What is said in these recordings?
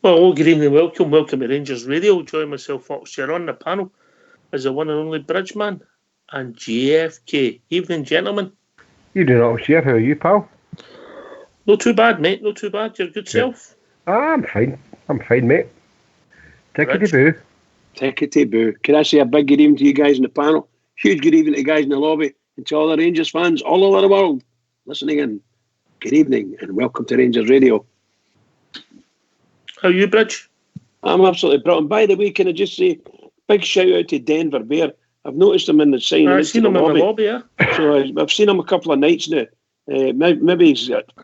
Well, good evening, welcome to Rangers Radio. Join myself, Foxshire, on the panel as the one and only Bridgeman and JFK. Evening, gentlemen. Evening, Foxshire. How are you, pal? Not too bad, mate. Not too bad. Your good self? I'm fine, mate. Tickety-boo. Tickety-boo. Can I say a big good evening to you guys in the panel? Huge good evening to you guys in the lobby and to all the Rangers fans all over the world listening in. Good evening and welcome to Rangers Radio. How are you, Bridge? I'm absolutely brilliant. By the way, can I just say, big shout out to Denver Bear. I've noticed him in the sign. I've seen him in the lobby, yeah. So I've seen him a couple of nights now. Maybe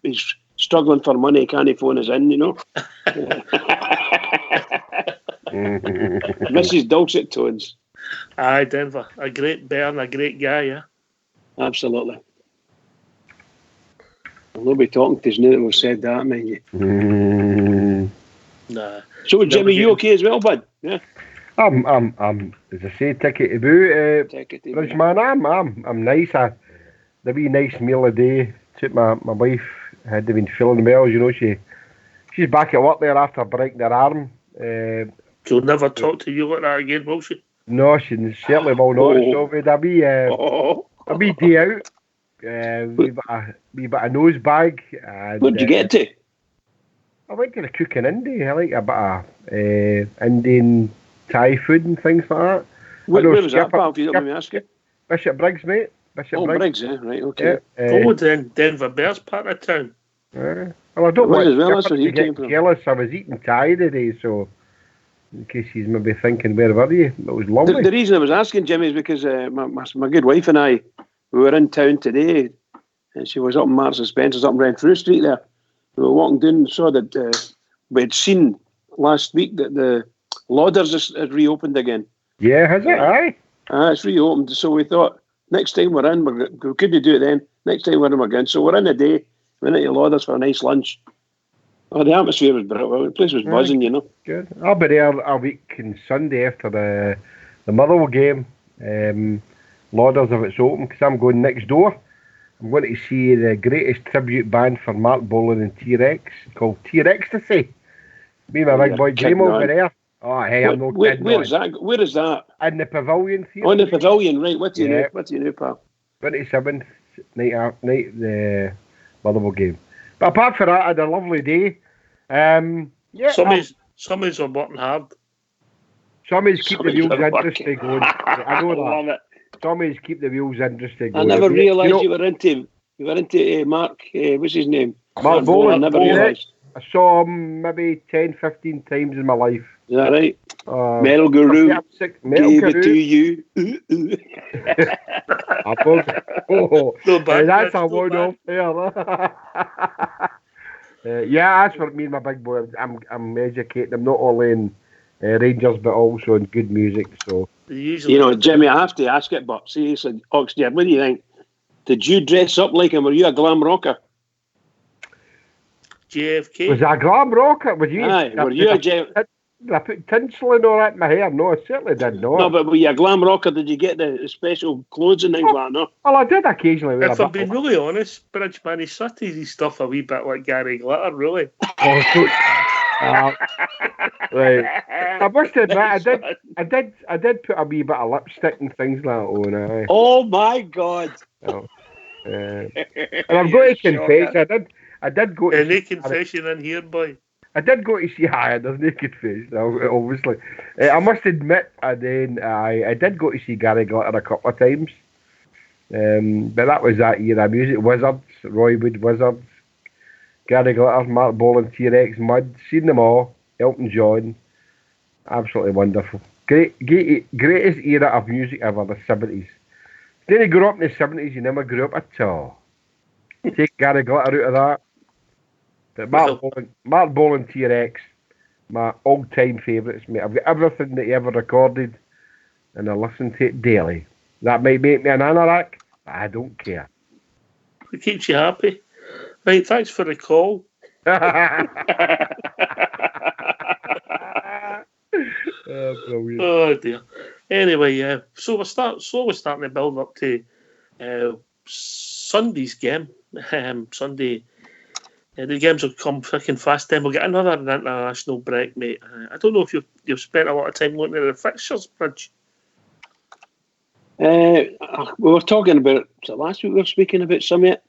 he's struggling for money, can't he phone us in, you know? Mrs. Dulcet Tones. Aye, Denver. A great bear and a great guy, yeah. Absolutely. I'll not be talking to us now that we've said that, mind you. Nah. So, Jimmy, you okay as well, bud? Yeah. I'm as I say, tickety-boo. Bridgeman, I'm nice. The wee nice meal a day. Took my wife, had been feeling well, you know, she's back at work there after breaking her arm. She'll never talk to you like that again, will she? No, she certainly will not. So we had a wee day out. Wee bit of nose bag. Where'd you get to? I went to the cooking Indie. I like a bit of Indian Thai food and things like that. Where was that, pal, if you don't mind me asking? Bishop Briggs, mate. Briggs, yeah, right, okay. Then Denver Bears part of town. Well, I don't want to get jealous. I was eating Thai today, so in case she's maybe thinking, where were you? It was lovely. The reason I was asking, Jimmy, is because my good wife and I, we were in town today, and she was up in Marks and Spencer's up in Renfrew Street there. We were walking down and saw that we had seen last week that the Lauders has reopened again. Yeah, has it? Aye. It's reopened. So we thought, next time we're in, we couldn't do it then. Next time we're in again. So we're in a day. We went into Lauders for a nice lunch. Oh, the atmosphere was brilliant. The place was buzzing, you know. Good. I'll be there a week on Sunday after the Motherwell game. Lauders, if it's open, because I'm going next door. I'm going to see the greatest tribute band for Mark Bolan and T-Rex, called T-Rex-tasy. Me and my big boy Graham over there. Oh, hey, I'm no kidding. Where is that? In the Pavilion Theatre. Oh, in the Pavilion, right. What do you know, pal? 27th night the Motherwell game. But apart from that, I had a lovely day. Somebody's are working hard. Somebody's keep the wheels interesting going. I know that. I love it. Somebody's keep the wheels interesting going. I never realised you were into Mark, what's his name? Mark Bolan. I never realised. I saw him maybe 10, 15 times in my life. Is that right? Metal Guru gave it to you. That's a one-off there. As for me and my big boy, I'm educating him not only in Rangers but also in good music. So you know, Jimmy, I have to ask it, but seriously, Oxford, what do you think? Did you dress up like him? Were you a glam rocker? JFK. Was I a glam rocker? Were you? Aye, were you a JFK? Did I put tinsel and all that in my hair? No, I certainly did not. No, but were you a glam rocker? Did you get the special clothes and things like that? No? Well, I did occasionally wear If I'm being really honest, Bridgeman, he started his stuff a wee bit like Gary Glitter, really. Right. I must admit, I did put a wee bit of lipstick and things like that on. Oh my God! And I'm going to confess, I did go to any confession in here, boy. I did go to see there's no confession, obviously. I must admit, I did go to see Gary Glitter a couple of times. But that was that era. Music Wizards, Roy Wood Wizards, Gary Glitter, Mark Bolan, T-Rex, Mud, seen them all. Elton John, absolutely wonderful. Greatest era of music ever, the 70s. Then you grew up in the 70s, you never grew up at all. Take Gary Glitter out of that. But Mark Bolan, T-Rex, my all-time favourites, mate. I've got everything that he ever recorded, and I listen to it daily. That might make me an anorak, but I don't care. It keeps you happy. Right, thanks for the call. Brilliant. Oh dear. Anyway, so we're starting to build up to Sunday's game. Sunday The games will come freaking fast. Then we'll get another international break, mate. I don't know if you've spent a lot of time looking at the fixtures, Bridge. We were talking about it last week. We were speaking about some of it.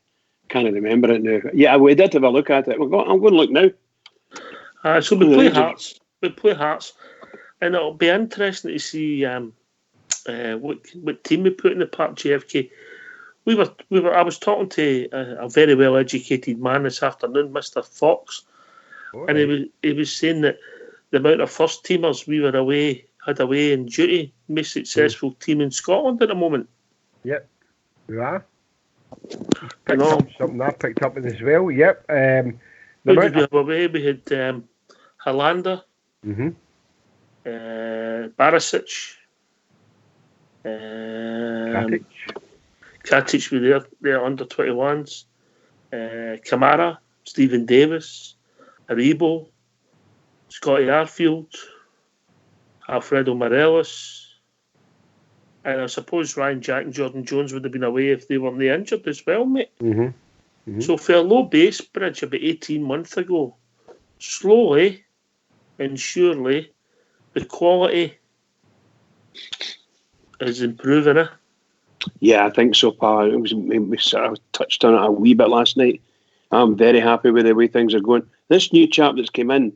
Can't remember it now. Yeah, we did have a look at it. I'm going to look now. So we play Hearts. We play Hearts, and it'll be interesting to see what team we put in the park. JFK. I was talking to a very well educated man this afternoon, Mr. Fox, and he was saying that the amount of first teamers we had away in duty, most successful team in Scotland at the moment. Yep, we are. Something I picked up as well. Yep. Who did we have away? We had Hollander, Barisic, Katic with their under 21s, Kamara, Stephen Davis, Aribo, Scotty Arfield, Alfredo Morelos, and I suppose Ryan Jack and Jordan Jones would have been away if they weren't injured as well, mate. So for a low base, Bridge, about 18 months ago, slowly and surely the quality is improving, eh? Yeah, I think so, pal. We sort of touched on it a wee bit last night. I'm very happy with the way things are going. This new chap that's came in,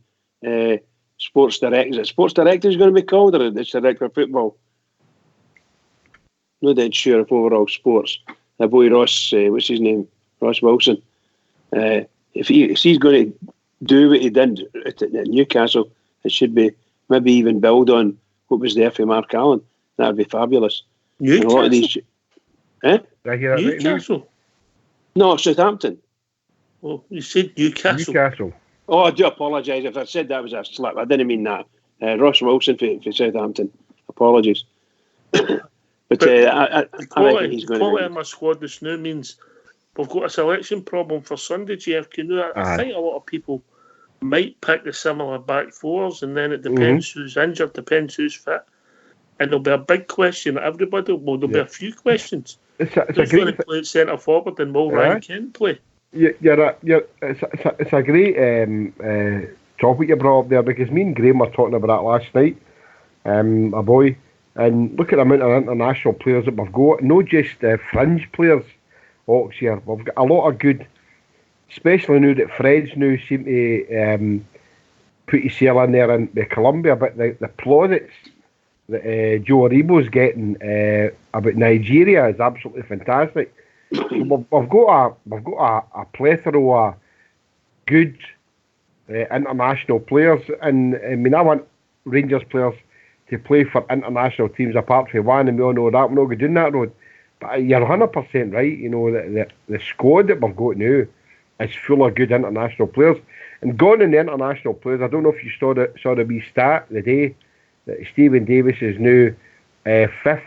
sports director, is it sports director is going to be called, or it's director of football? Not dead sure of overall sports. The boy Ross, what's his name? Ross Wilson. If he's going to do what he did at Newcastle, it should be maybe even build on what was there for Mark Allen. That would be fabulous. Newcastle? And a lot of these, Newcastle? No, Southampton. Oh, you said Newcastle. Oh, I do apologise if I said that was a slip. I didn't mean that. Ross Wilson for Southampton. Apologies. But I reckon he's going to. The quality of my squad this now means we've got a selection problem for Sunday, GFK. I think a lot of people might pick the similar back fours, and then it depends who's injured, depends who's fit. And there'll be a big question. Everybody, well, there'll be a few questions. Who's going to play at centre forward, and will Ryan Kent play? It's a great topic you brought up there, because me and Graham were talking about that last night, my boy. And look at the amount of international players that we've got, not just fringe players. Here we've got a lot of good, especially now that Fred's now seem to put his sail in there in Colombia. But the plaudits that Joe Aribo's getting about Nigeria is absolutely fantastic. So we've got a plethora of good international players, and I mean I want Rangers players to play for international teams apart from one, and we all know that we're not going down that road. But you're 100% right. You know, the squad that we've got now is full of good international players. And going in the international players, I don't know if you saw the wee stat the day that Stephen Davis is now fifth,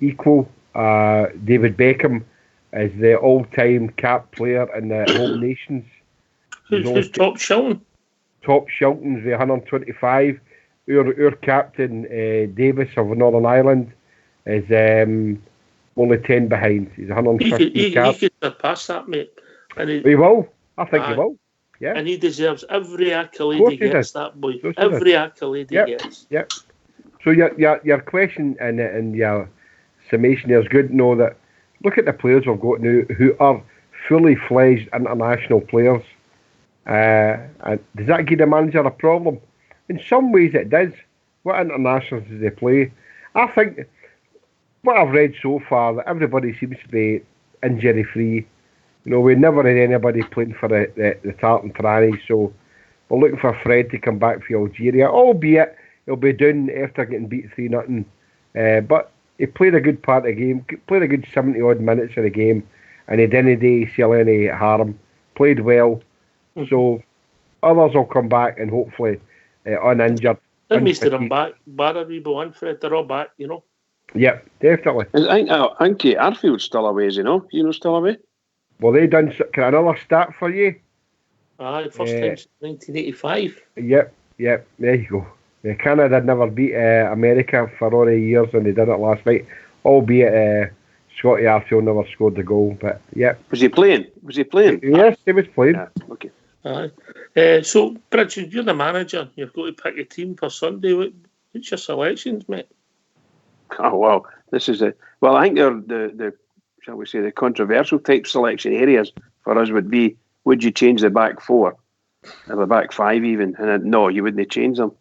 equal David Beckham as the all-time cap player in the whole nations. Who's top Shilton? Top Shilton's with 125. Our captain, Davis of Northern Ireland, is only 10 behind. He's 150 caps. He could surpass that, mate. And he will. I think he will. Yeah. And he deserves every accolade he gets, that boy. Every accolade he gets. Yep. So your question and your summation is good to know that, look at the players we've got now who are fully fledged international players. And does that give the manager a problem? In some ways it does. What internationals do they play? I think what I've read so far, that everybody seems to be injury free. You know, we never had anybody playing for the Tartan Trannies, so we're looking for Fred to come back for Algeria, albeit he'll be down after getting beat 3-0. But he played a good part of the game, played a good 70 odd minutes of the game, and he didn't do any harm, played well. So others will come back and hopefully uninjured. That means they're back. Barra, Rebo and Fred, they're all back, you know. Yep, definitely. I think Arfield's still away, is he, no? You know, still away? Well, they done another stat for you. First time since 1985. Yep, there you go. Canada had never beat America for all the years, and they did it last night, albeit Scotty Arfield never scored the goal, but yeah. Was he playing? Yes, he was playing. Yeah, okay. So, Bridget, you're the manager. You've got to pick a team for Sunday. What's your selections, mate? Oh well, this is I think the shall we say the controversial type selection areas for us would be: would you change the back four or the back five even? And no, you wouldn't change them.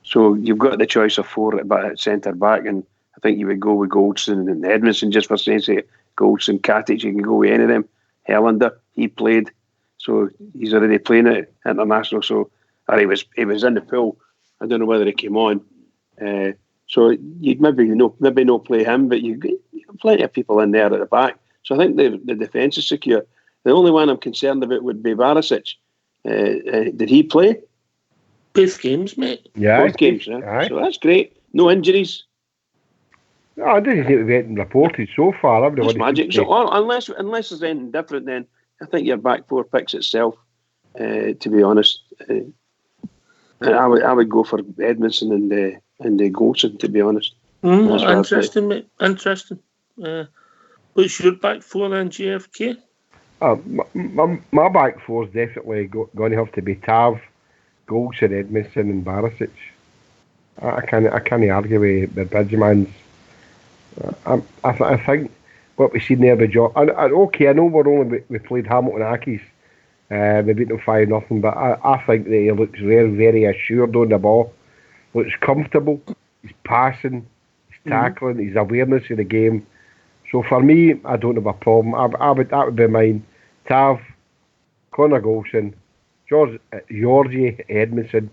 So you've got the choice of four at centre back, and I think you would go with Goldson and Edmondson just for saying Goldson, Katic. You can go with any of them. Helander, he played, so he's already playing at international. So, or he was in the pool. I don't know whether he came on. So you'd maybe not play him, but you've got plenty of people in there at the back. So I think the defence is secure. The only one I'm concerned about would be Barisic. Did he play? Both games, mate. Yeah, both games. Right? So that's great. No injuries. No, I didn't think we've getting reported so far. It's magic. So unless there's anything different, then I think your back four picks itself. To be honest, I would go for Edmondson and Goldson. To be honest, interesting, mate. Interesting. What's your back four then, GFK? My back four is definitely going to have to be Tav, Goldson, Edmondson, and Barisic. I can't argue with the Bridgeman's. I think what we've seen there with John. Okay, I know we played Hamilton Accies. We beat them 5-0, but I think that he looks very, very assured on the ball. Looks comfortable. He's passing. He's tackling. His awareness of the game. So for me, I don't have a problem. That would be mine. Tav, Connor Goldson, Georgie Edmondson,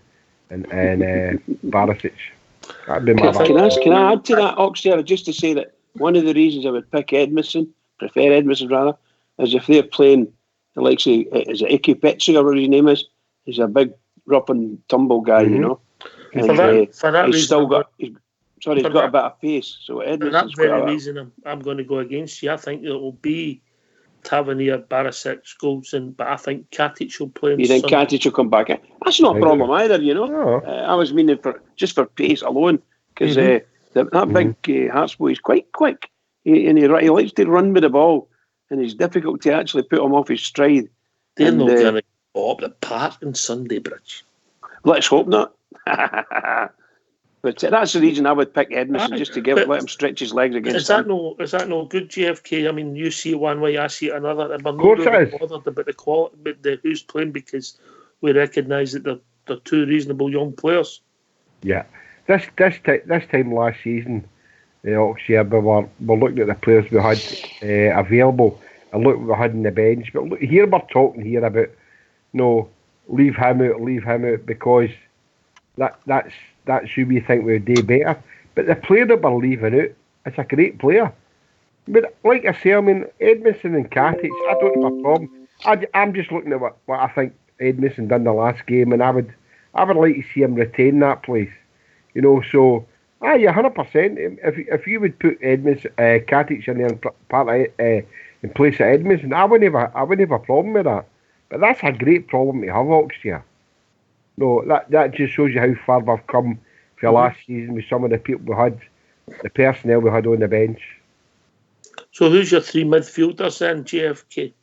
and Barisic. That'd be my. Can I add to that, Oxford, just to say that one of the reasons I would pick prefer Edmondson rather, is if they're playing the likes of, is it Ike Petsu or what his name is? He's a big rough and tumble guy, you know. And for that he's reason, still got. He's got a bit of pace. So Edmondson's for that very reason, I'm going to go against you. I think it will be Tavernier, Barisic, Goldson, but I think Katic will play. You think Katic will come back? That's not a problem either, you know. No. I was meaning for pace alone, because that big Hearts boy is quite quick, and he likes to run with the ball, and it's difficult to actually put him off his stride. They're not going to go up the park on Sunday, Bridge. Let's hope not. But that's the reason I would pick Edmondson, just to let him stretch his legs against. Is that no good, GFK? I mean, you see it one way, I see it another. And we're not really bothered about the quality, but who's playing, because we recognise that they're two reasonable young players. Yeah, this time last season, we were looking at the players we had available and look what we had on the bench. But look, here we're talking here about leave him out because that's who we think we would do better. But the player that we're leaving out, it's a great player. But like I say, I mean, Edmondson and Katic, I don't have a problem. I'm just looking at what I think Edmondson done the last game, and I would like to see him retain that place. You know, so yeah, 100%. If you would put Katic in there in place of Edmondson, I wouldn't have a problem with that. But that's a great problem to have, Oxford. No, that just shows you how far we've come for last season with some of the people we had, the personnel we had on the bench. So who's your three midfielders then, JFK?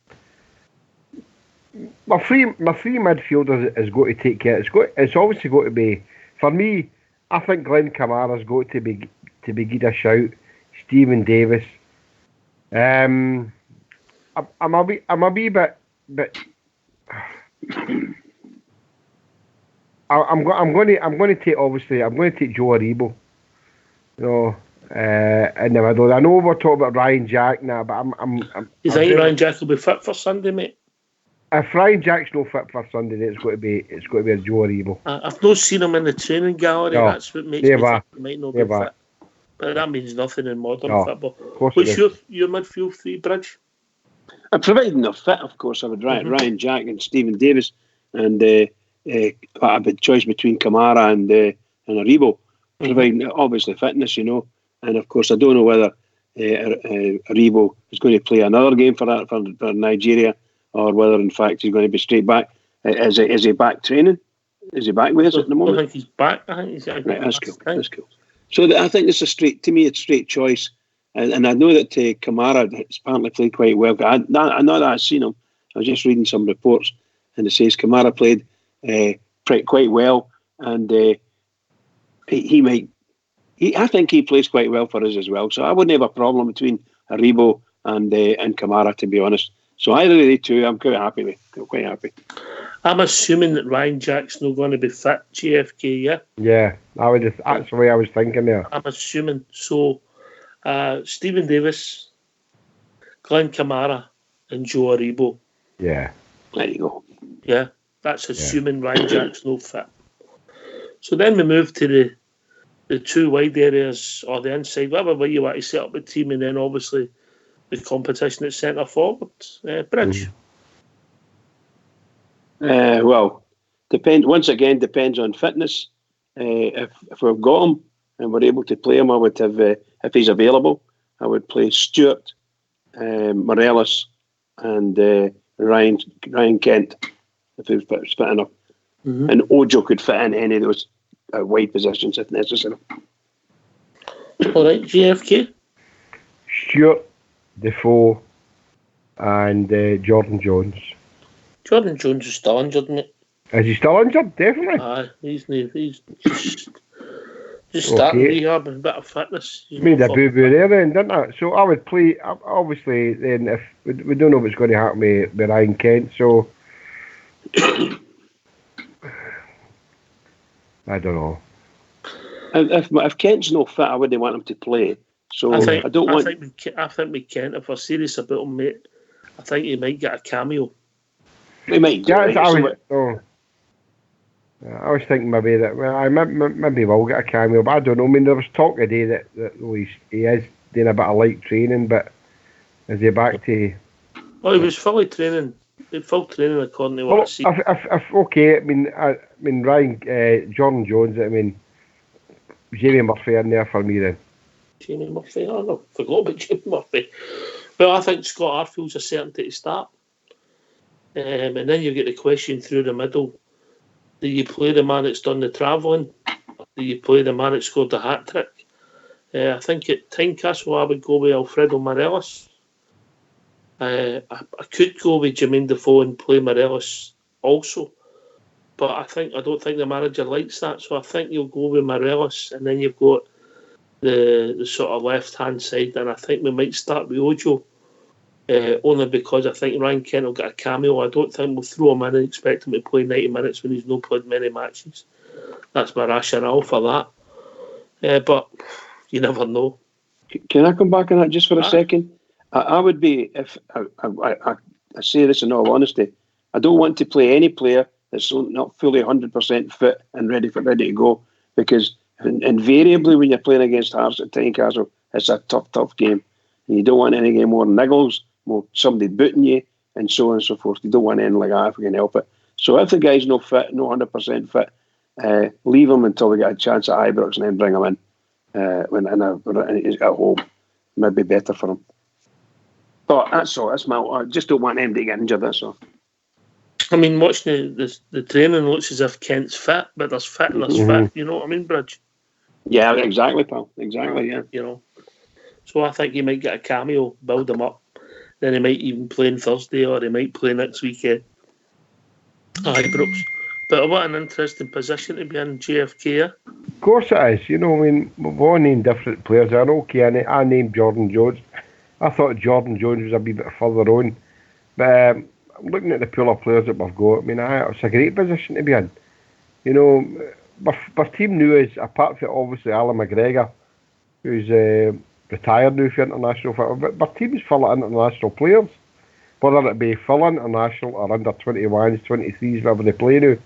My three midfielders is going to take care. It's obviously going to be, for me, I think Glenn Kamara's got to be given a shout. Stephen Davis. I'm a wee bit. I'm going to take Joe Aribo. You know, in the middle. I know we're talking about Ryan Jack now, but you think Ryan Jack will be fit for Sunday, mate? If Ryan Jack's not fit for Sunday, then it's going to be a Joe Aribo. I've not seen him in the training gallery. No, that's what makes me think he might not be fit. But that means nothing in modern football. What's your midfield three, Bridge? Providing they're fit, of course, I would write Ryan Jack and Stephen Davis, and a big choice between Kamara and Aribo, providing obviously fitness, you know. And of course, I don't know whether Aribo is going to play another game for Nigeria, or whether in fact he's going to be straight back. Is he back training? Is he back with us at the moment? I think he's back. I think he's right. That's cool. So I think it's a straight choice. and I know that Kamara has apparently played quite well. I know that I've seen him. I was just reading some reports, and it says Kamara played quite well, and he might. I think he plays quite well for us as well. So I wouldn't have a problem between Aribo and Kamara, to be honest. So either of the two, I'm quite happy with. Quite happy. I'm assuming that Ryan Jack's not going to be fit, JFK, yeah? Yeah, that's the way I was thinking there. I'm assuming. So, Stephen Davis, Glenn Kamara, and Joe Aribo. Yeah. There you go. Yeah, that's assuming Ryan Jack's not fit. So then we move to the two wide areas, or the inside, whatever way you want to set up the team, and then obviously the competition at centre forward. Bridge. Well, depends on fitness. If we've got him and we're able to play him, I would have, if he's available, I would play Stewart, Morelos, and Ryan Kent, if he was fit enough. Mm-hmm. And Ojo could fit in any of those wide positions if necessary. All right, JFK? Stewart, Defoe, and Jordan Jones. Jordan Jones is still injured, isn't it? Is he still injured? Definitely. Aye, he's just starting rehab and a bit of fitness. Made a boo-boo there then, didn't I? So I would play, obviously, then if we don't know what's going to happen with Ryan Kent, so I don't know. If Kent's no fit, I wouldn't want him to play. So I think with Kent, if we're serious about him, mate, I think he might get a cameo. He might. Yeah, I was thinking maybe that maybe we'll get a cameo, but I don't know. I mean, there was talk today that he is doing a bit of light training, but is he back to? Well, he was full training according to what I see. Okay, I mean Ryan, Jordan Jones. I mean, Jamie Murphy in there for me then. Jamie Murphy, I forgot about Jamie Murphy. Well, I think Scott Arfield's a certainty to start. And then you get the question through the middle. Do you play the man that's done the travelling? Do you play the man that scored the hat-trick? I think at Tynecastle I would go with Alfredo Morelos. I could go with Jermaine Defoe and play Morelos also. But I don't think the manager likes that. So I think you'll go with Morelos, and then you've got the sort of left-hand side. And I think we might start with Ojo. Only because I think Ryan Kent will get a cameo. I don't think we'll throw him in and expect him to play 90 minutes when he's not played many matches. That's my rationale for that. But you never know. Can I come back on that just for a second? I would be, if I say this in all honesty, I don't want to play any player that's not fully 100% fit and ready to go, because invariably when you're playing against Hearts at Tynecastle, it's a tough game. And you don't want any game more niggles, more somebody booting you, and so on and so forth. You don't want anything like that if we can help it. So if the guy's no fit, no 100% fit, leave him until we get a chance at Ibrox and then bring him in when he's at home. Might be better for him. But that's all. I just don't want him to get injured, that's all. I mean, watching the training looks as if Kent's fit, but there's fit and there's fit. You know what I mean, Bridge? Yeah, exactly, pal. Exactly, yeah. You know. So I think he might get a cameo, build him up. Then he might even play on Thursday, or he might play next weekend. Brooks. But what an interesting position to be in, JFK. Of course it is. You know, I mean, we've all named different players. I know, I named Jordan Jones. I thought Jordan Jones was a wee bit further on. But looking at the pool of players that we've got, I mean, it's a great position to be in. You know, our team now is, apart from obviously Alan McGregor, who's retired now for international football, but our team's full of international players, whether it be full international or under 21s, 23s, whatever they play now.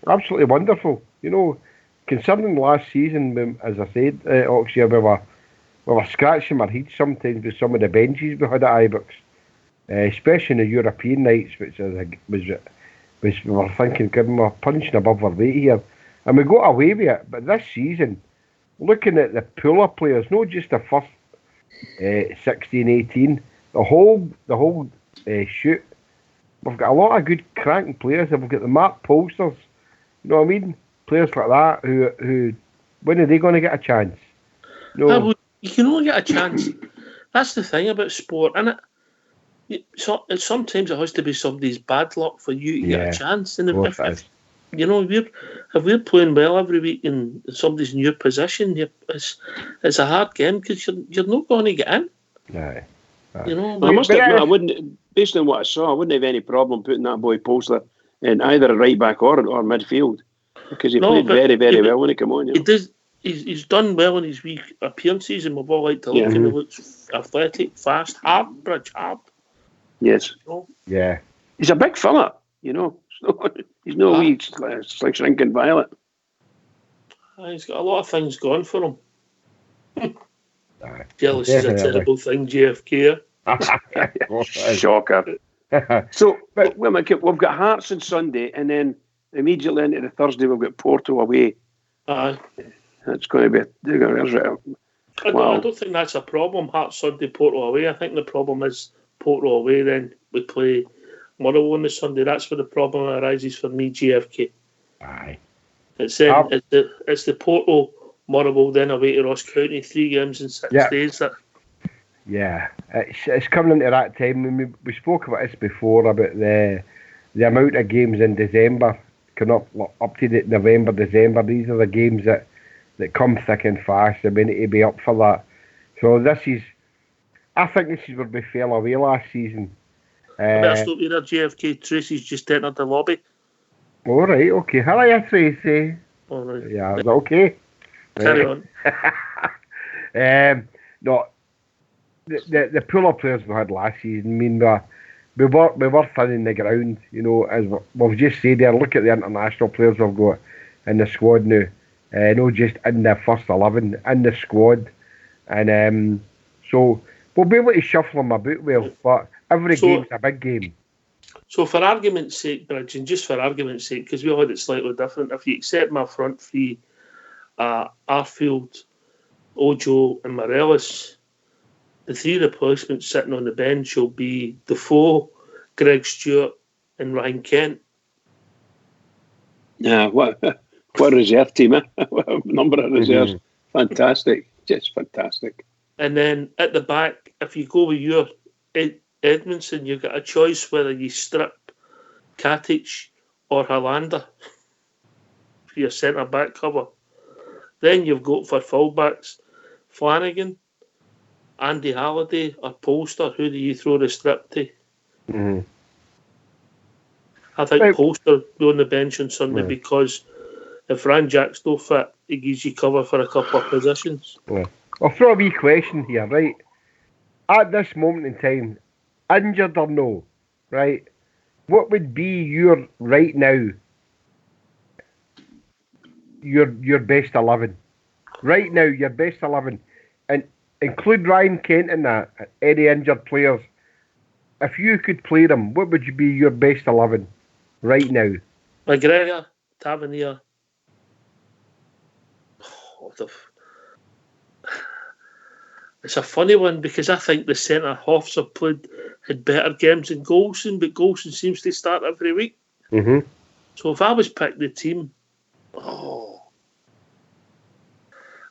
Absolutely wonderful. You know, considering last season, as I said, Oxia, we were scratching our heads sometimes with some of the benches we had at Ibrox, especially in the European nights, which we were thinking, given we're punching above our weight here, and we got away with it. But this season, looking at the pool of players, not just the first 16, 18, the whole shoot, we've got a lot of good cracking players. We've got the Mark Polsters, you know what I mean? Players like that who when are they going to get a chance? No. You can only get a chance. That's the thing about sport, isn't it? Sometimes it has to be somebody's bad luck for you to get a chance. And if we're playing well every week and somebody's in your position, it's a hard game because you're not going to get in. Aye. I must admit, I wouldn't. Based on what I saw, I wouldn't have any problem putting that boy Postler in either a right back or midfield because he played very, very well when he came on. He does. He's done well in his week appearances, and we've all liked to look. And he looks athletic, fast, hard. Yes. Yeah. He's a big fella, He's no wee like shrinking violet. He's got a lot of things going for him. Jealous is a terrible thing, JFK. Shocker. So we've got Hearts on Sunday, and then immediately into the Thursday we've got Porto away. Aye. That's going to be. I don't think that's a problem. Hearts Sunday, Porto away. I think the problem is Porto away. Then we play Motherwell on the Sunday. That's where the problem arises for me, JFK. Aye. It's the Porto, Motherwell, then away to Ross County. 3 games in 6 days. Yeah, it's coming into that time. When we spoke about this before about the amount of games in December, coming up to November, December. These are the games that come thick and fast. We need to be up for that. So I think this is where we fell away last season. I better stop you there, JFK. Tracy's just entered the lobby. All right, okay. Hello, Tracy. All right. Yeah, is that okay? Carry on. No, the pool of players we had last season, I mean, we were thinning the ground, as we've just said there. Look at the international players we've got in the squad now. Not just in the first 11, in the squad. And so we'll be able to shuffle them about well, but every game's a big game. So for argument's sake, Bridge, and just for argument's sake, because we all had it slightly different, if you accept my front three, Arfield, Ojo and Morelos, the 3 replacements sitting on the bench will be Defoe, Greg Stewart and Ryan Kent. Yeah, what a reserve team, eh? What a number of reserves. Fantastic. Just fantastic. And then at the back, if you go with your Edmondson, you've got a choice whether you strip Katic or Hollander for your centre-back cover. Then you've got for full-backs Flanagan, Andy Halliday or Polster. Who do you throw the strip to? Mm-hmm. I think Polster be on the bench on Sunday because if Ryan Jack's no fit, he gives you cover for a couple of positions. Yeah. I'll throw a wee question here, right? At this moment in time, injured or no, right? What would be your right now? Your best 11. Right now, your best 11, and include Ryan Kent in that. Any injured players. If you could play them, what would be your best 11 right now? McGregor, Tavernier. It's a funny one because I think the centre halves have had better games than Golson, but Golson seems to start every week. Mm-hmm. So if I was picking the team,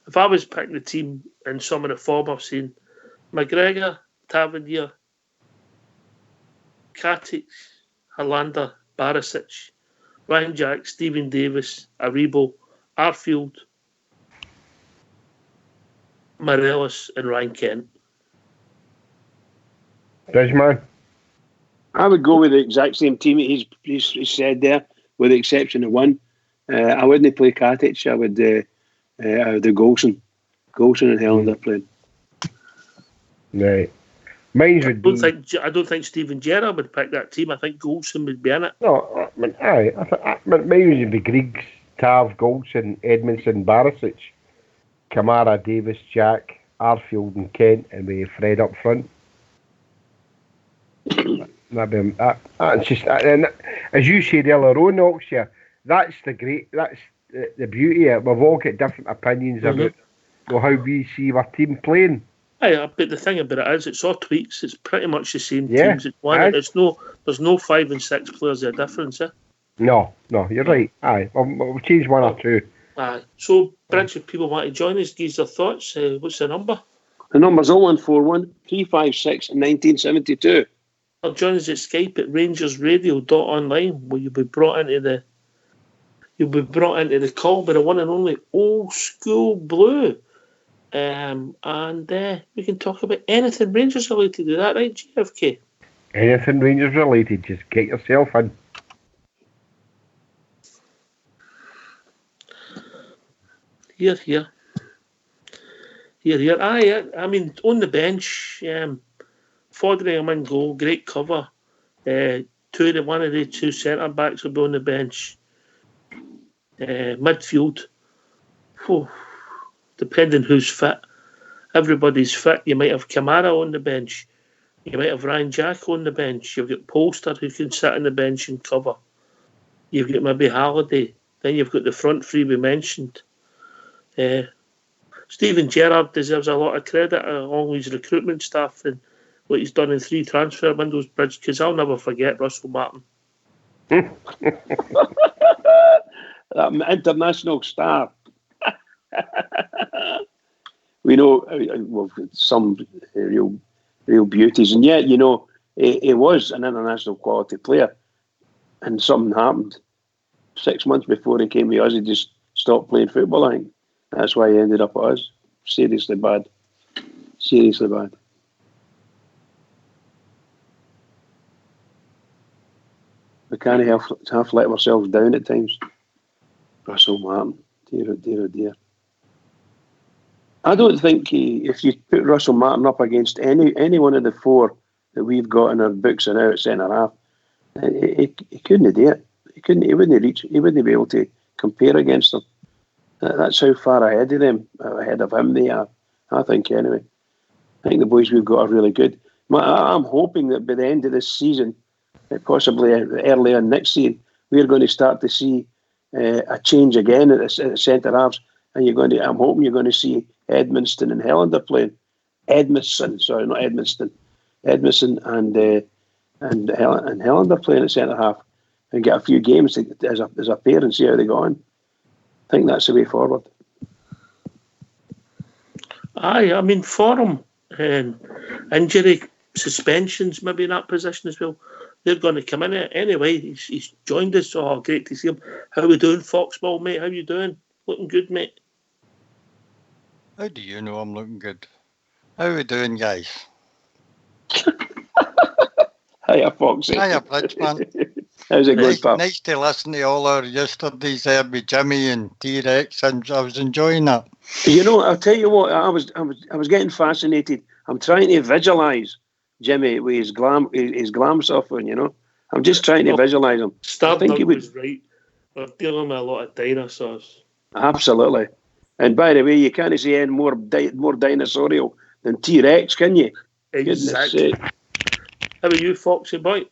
if I was picking the team in some of the form I've seen, McGregor, Tavernier, Katic, Hollander, Barisic, Ryan Jack, Stephen Davis, Aribo, Arfield, Morelos and Ryan Kent. Bridgeman? I would go with the exact same team he's said there, with the exception of one. I wouldn't play Katic. I would do Golson and Hollander playing. Right. Mine would be. I don't think Steven Gerrard would pick that team. I think Golson would be in it. No, mine would be Griggs, Tav, Golson, Edmondson, Barisic, Kamara, Davis, Jack, Arfield and Kent, and with Fred up front. That's just, and as you said earlier on, Oxia, that's the beauty of it. We've all got different opinions about how we see our team playing. Aye, but the thing about it is, it's all tweaks. It's pretty much the same teams. There's no 5 and 6 players of difference. No, you're right. Aye, we'll change one or two. Aye. So, Bridge, if people want to join us, give us their thoughts. What's the number? The number's 0141 356 1972. Or join us at Skype at rangersradio.online, where you'll be brought into the call by the one and only Old School Blue. And we can talk about anything Rangers related. Is that right, GFK? Anything Rangers related, just get yourself in. Here. Aye, I mean, on the bench, Foderingham in goal, great cover. One of the two centre backs will be on the bench. Midfield, depending who's fit. Everybody's fit. You might have Kamara on the bench. You might have Ryan Jack on the bench. You've got Polster who can sit on the bench and cover. You've got maybe Halliday. Then you've got the front three we mentioned. Stephen Gerrard deserves a lot of credit along with his recruitment staff and what he's done in 3 transfer windows, Bridge, because I'll never forget Russell Martin. That international star. We know some real beauties, and yet, he was an international quality player, and something happened 6 months before he came to us. He just stopped playing football, I think. That's why he ended up at us. Seriously bad. We can't half let ourselves down at times. Russell Martin. Dear. I don't think if you put Russell Martin up against any one of the 4 that we've got in our books and out at centre half, he couldn't do it. He wouldn't be able to compare against them. That's how far ahead of him they are, I think, anyway. I think the boys we've got are really good. I'm hoping that by the end of this season, possibly early on next season, we're going to start to see a change again at the centre halves, and I'm hoping you're going to see Edmondson and Helander playing. Edmondson and Helander playing at centre half, and get a few games as a pair and see how they go on. I think that's the way forward. Aye, I mean, for him, injury, suspensions, maybe in that position as well. They're going to come in anyway. He's joined us, so great to see him. How we doing, Foxball, mate? How you doing? Looking good, mate. How do you know I'm looking good? How we doing, guys? Hiya, Foxy. Hiya, Bridgeman. How's it going, pal? Nice to listen to all our yesterdays there with Jimmy and T-Rex, and I was enjoying that. I'll tell you what, I was getting fascinated. I'm trying to visualise Jimmy with his glam suffering, I'm just trying to visualise him. Starbuck was right. We're dealing with a lot of dinosaurs. Absolutely. And by the way, you can't say any more dinosaurial than T-Rex, can you? Exactly. How are you, Foxy boy?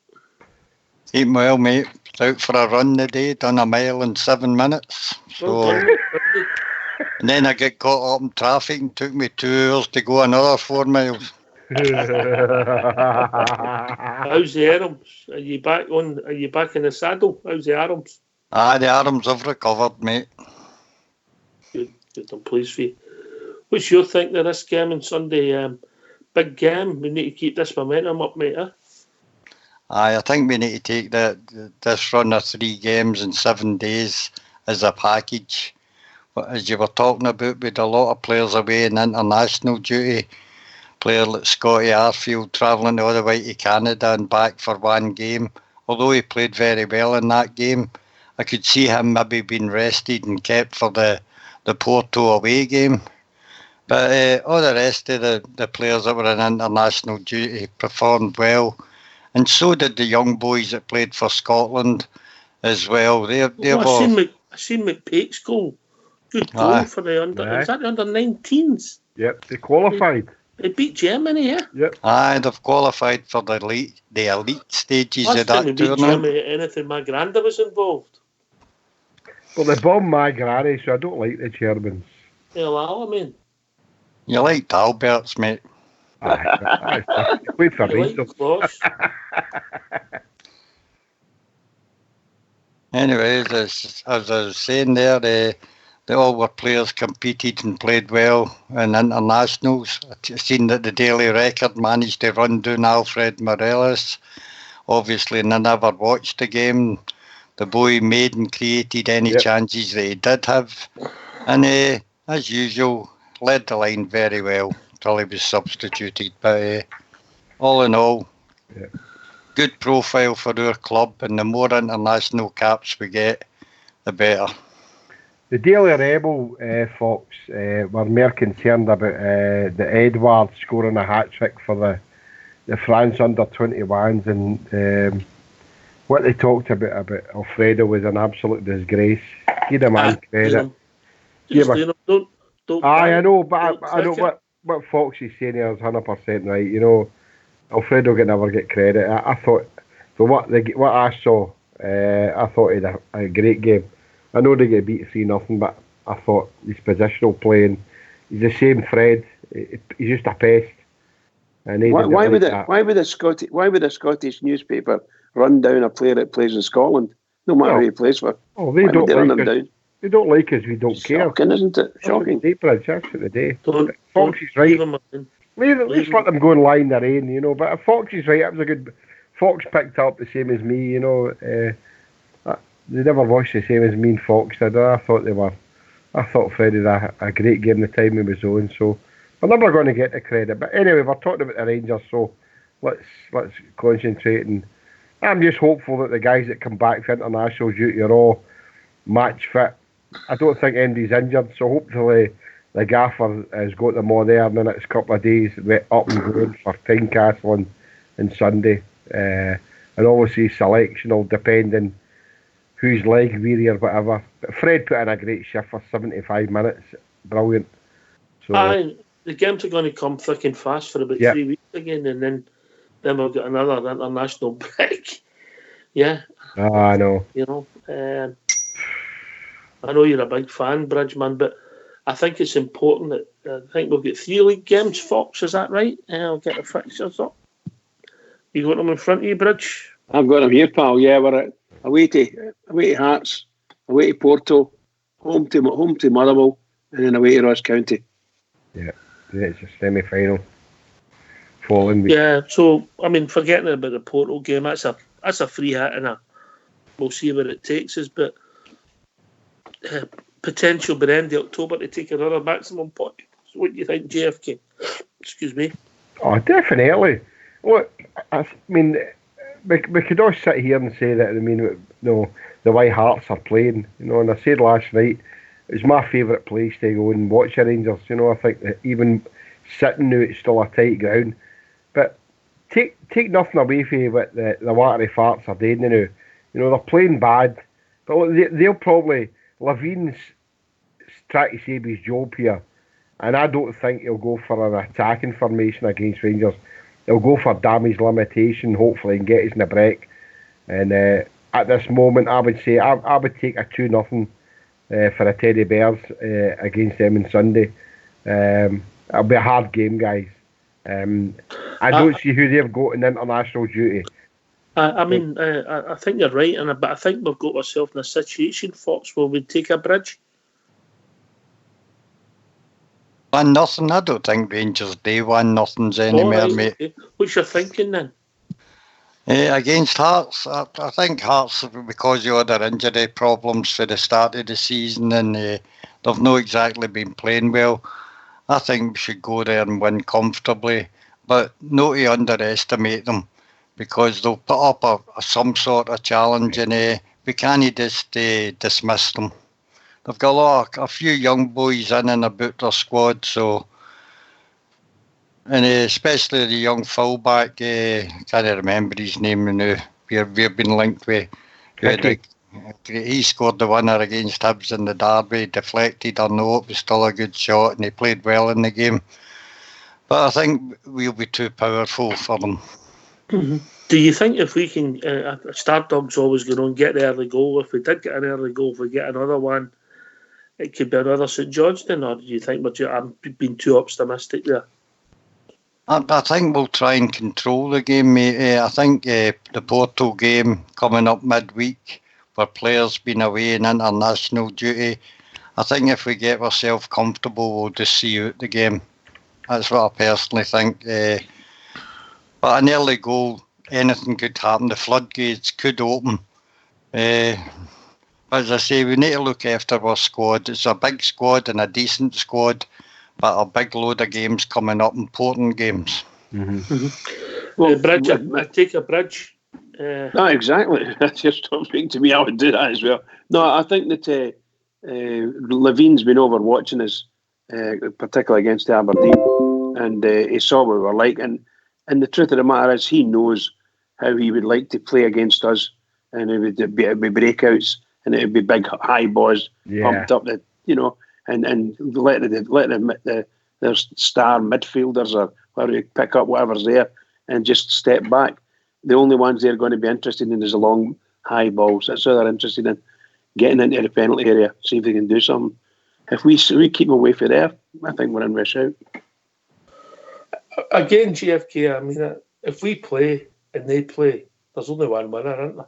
Keeping well, mate. Out for a run today, done a mile in 7 minutes. So, and then I get caught up in traffic and took me 2 hours to go another 4 miles. How's the arms? Are you back in the saddle? How's the arms? The arms have recovered, mate. Good. I'm pleased for you. What's your think of this game on Sunday? Big game. We need to keep this momentum up, mate. I think we need to take this run of 3 games in 7 days as a package. But as you were talking about, with a lot of players away in international duty, player like Scotty Arfield travelling all the way to Canada and back for 1 game. Although he played very well in that game, I could see him maybe being rested and kept for the Porto away game. But all the rest of the players that were in international duty performed well. And so did the young boys that played for Scotland as well. I seen McPake's goal. Good goal for the under. Is that the under 19s? Yep, they qualified. They beat Germany, yeah. Yep. They've qualified for the elite stages of that tournament. Beat Germany, anything my granda was involved. Well, they bombed my granny, so I don't like the Germans. I mean. You liked Albert's, mate. Wait for me. Anyway, as I was saying there, that all our players competed and played well in internationals. I've seen that the Daily Record managed to run down Alfred Morelos. Obviously, I never watched the game. The boy made and created any chances that he did have. And as usual, led the line very well till he was substituted. But all in all, good profile for our club, and the more international caps we get, the better. The Daily Rebel, Fox, were more concerned about the Edouard scoring a hat-trick for the France under-21s, and what they talked about Alfredo was an absolute disgrace. Give the man credit. I know, but I know what Fox is saying here is 100% right. You know, Alfredo can never get credit. I thought, for what I saw, I thought he had a great game. I know they get beat 3-0, but I thought his positional playing, he's the same Fred. He's just a pest. And why would the Scottish newspaper run down a player that plays in Scotland, no matter who he plays for? Oh, they don't like us. We don't care. Shocking, isn't it? Shocking. That's the day. Fox is right. Let's let them go and lie in the rain, you know. But if Fox is right, it was a good. Fox picked up the same as me, you know. They never watched the same as me and Fox did. I thought Freddie had a great game the time he was on. So we're never going to get the credit. But anyway, we're talking about the Rangers, so let's concentrate. And I'm just hopeful that the guys that come back for international duty are all match fit. I don't think anybody's injured, so hopefully the gaffer has got them all there in the next couple of days, up and going for Tynecastle and Sunday. And obviously selection will depend on who's leg weary or whatever. But Fred put in a great shift for 75 minutes. Brilliant. So the games are going to come thick and fast for about 3 weeks again, and then we'll get another international break. Yeah. I know. You know, I know you're a big fan, Bridgeman, but I think it's important that I think we'll get 3 league games, Fox, is that right? I'll get the fixtures up. You got them in front of you, Bridge? I've got them here, pal. Yeah, we're away to Hearts, away to Porto, home to Motherwell, and then away to Ross County. Yeah, it's a semi-final. Following week. Yeah, so I mean, forgetting about the Porto game, that's a free hit, and we'll see where it takes us. But potential by the end of October to take another maximum point. So what do you think, JFK? Excuse me. Oh, definitely. Look, I mean, we could all sit here and say that. I mean, you know, the way Hearts are playing, you know. And I said last night, it's my favourite place to go and watch the Rangers. You know, I think that even sitting now, it's still a tight ground. But take nothing away from what the watery farts are doing now. You know, they're playing bad, but look, they'll probably. Levine's trying to save his job here, and I don't think he'll go for an attacking formation against Rangers. He'll go for damage limitation, hopefully, and get us in the break. And at this moment, I would say I would take a 2-0 for the Teddy Bears against them on Sunday. It'll be a hard game, guys. I don't see who they've got in international duty. I mean, I think you're right, but I think we've got ourselves in a situation, Fox, where we'd take a Bridge. 1-0. I don't think Rangers do 1-0 anymore, mate. Okay. What's your thinking then? Against Hearts, I think Hearts, because of all their injury problems for the start of the season, and they've not exactly been playing well, I think we should go there and win comfortably, but not to underestimate them, because they'll put up some sort of challenge, and we can't just dismiss them. They've got a few young boys in and about their squad, so, and especially the young fullback, can't remember his name now. We've been linked with. He scored the winner against Hibs in the derby, deflected or no, it was still a good shot, and he played well in the game. But I think we'll be too powerful for them. Mm-hmm. Do you think if we can, Stardog's always going on, get the early goal, if we did get an early goal, if we get another one, it could be another St Johnstone, or do you think I'm being too optimistic there? I think we'll try and control the game, mate. I think the Porto game coming up midweek, where players been away in international duty, I think if we get ourselves comfortable, we'll just see out the game. That's what I personally think. But an early goal, anything could happen. The floodgates could open. But as I say, we need to look after our squad. It's a big squad and a decent squad, but a big load of games coming up, important games. Well, Bridge, I take a Bridge. No, exactly. That's just something to me. I would do that as well. No, I think that Levine's been over watching us, particularly against Aberdeen, and he saw what we were like. And the truth of the matter is, he knows how he would like to play against us, and it would be breakouts, and it would be big high balls pumped up, and let their star midfielders or whatever pick up whatever's there and just step back. The only ones they're going to be interested in is the long high balls. That's all they're interested in. Getting into the penalty area, see if they can do something. If we keep away from there, I think we're in rush out. Again, GFK, I mean, if we play and they play, there's only one winner, isn't there?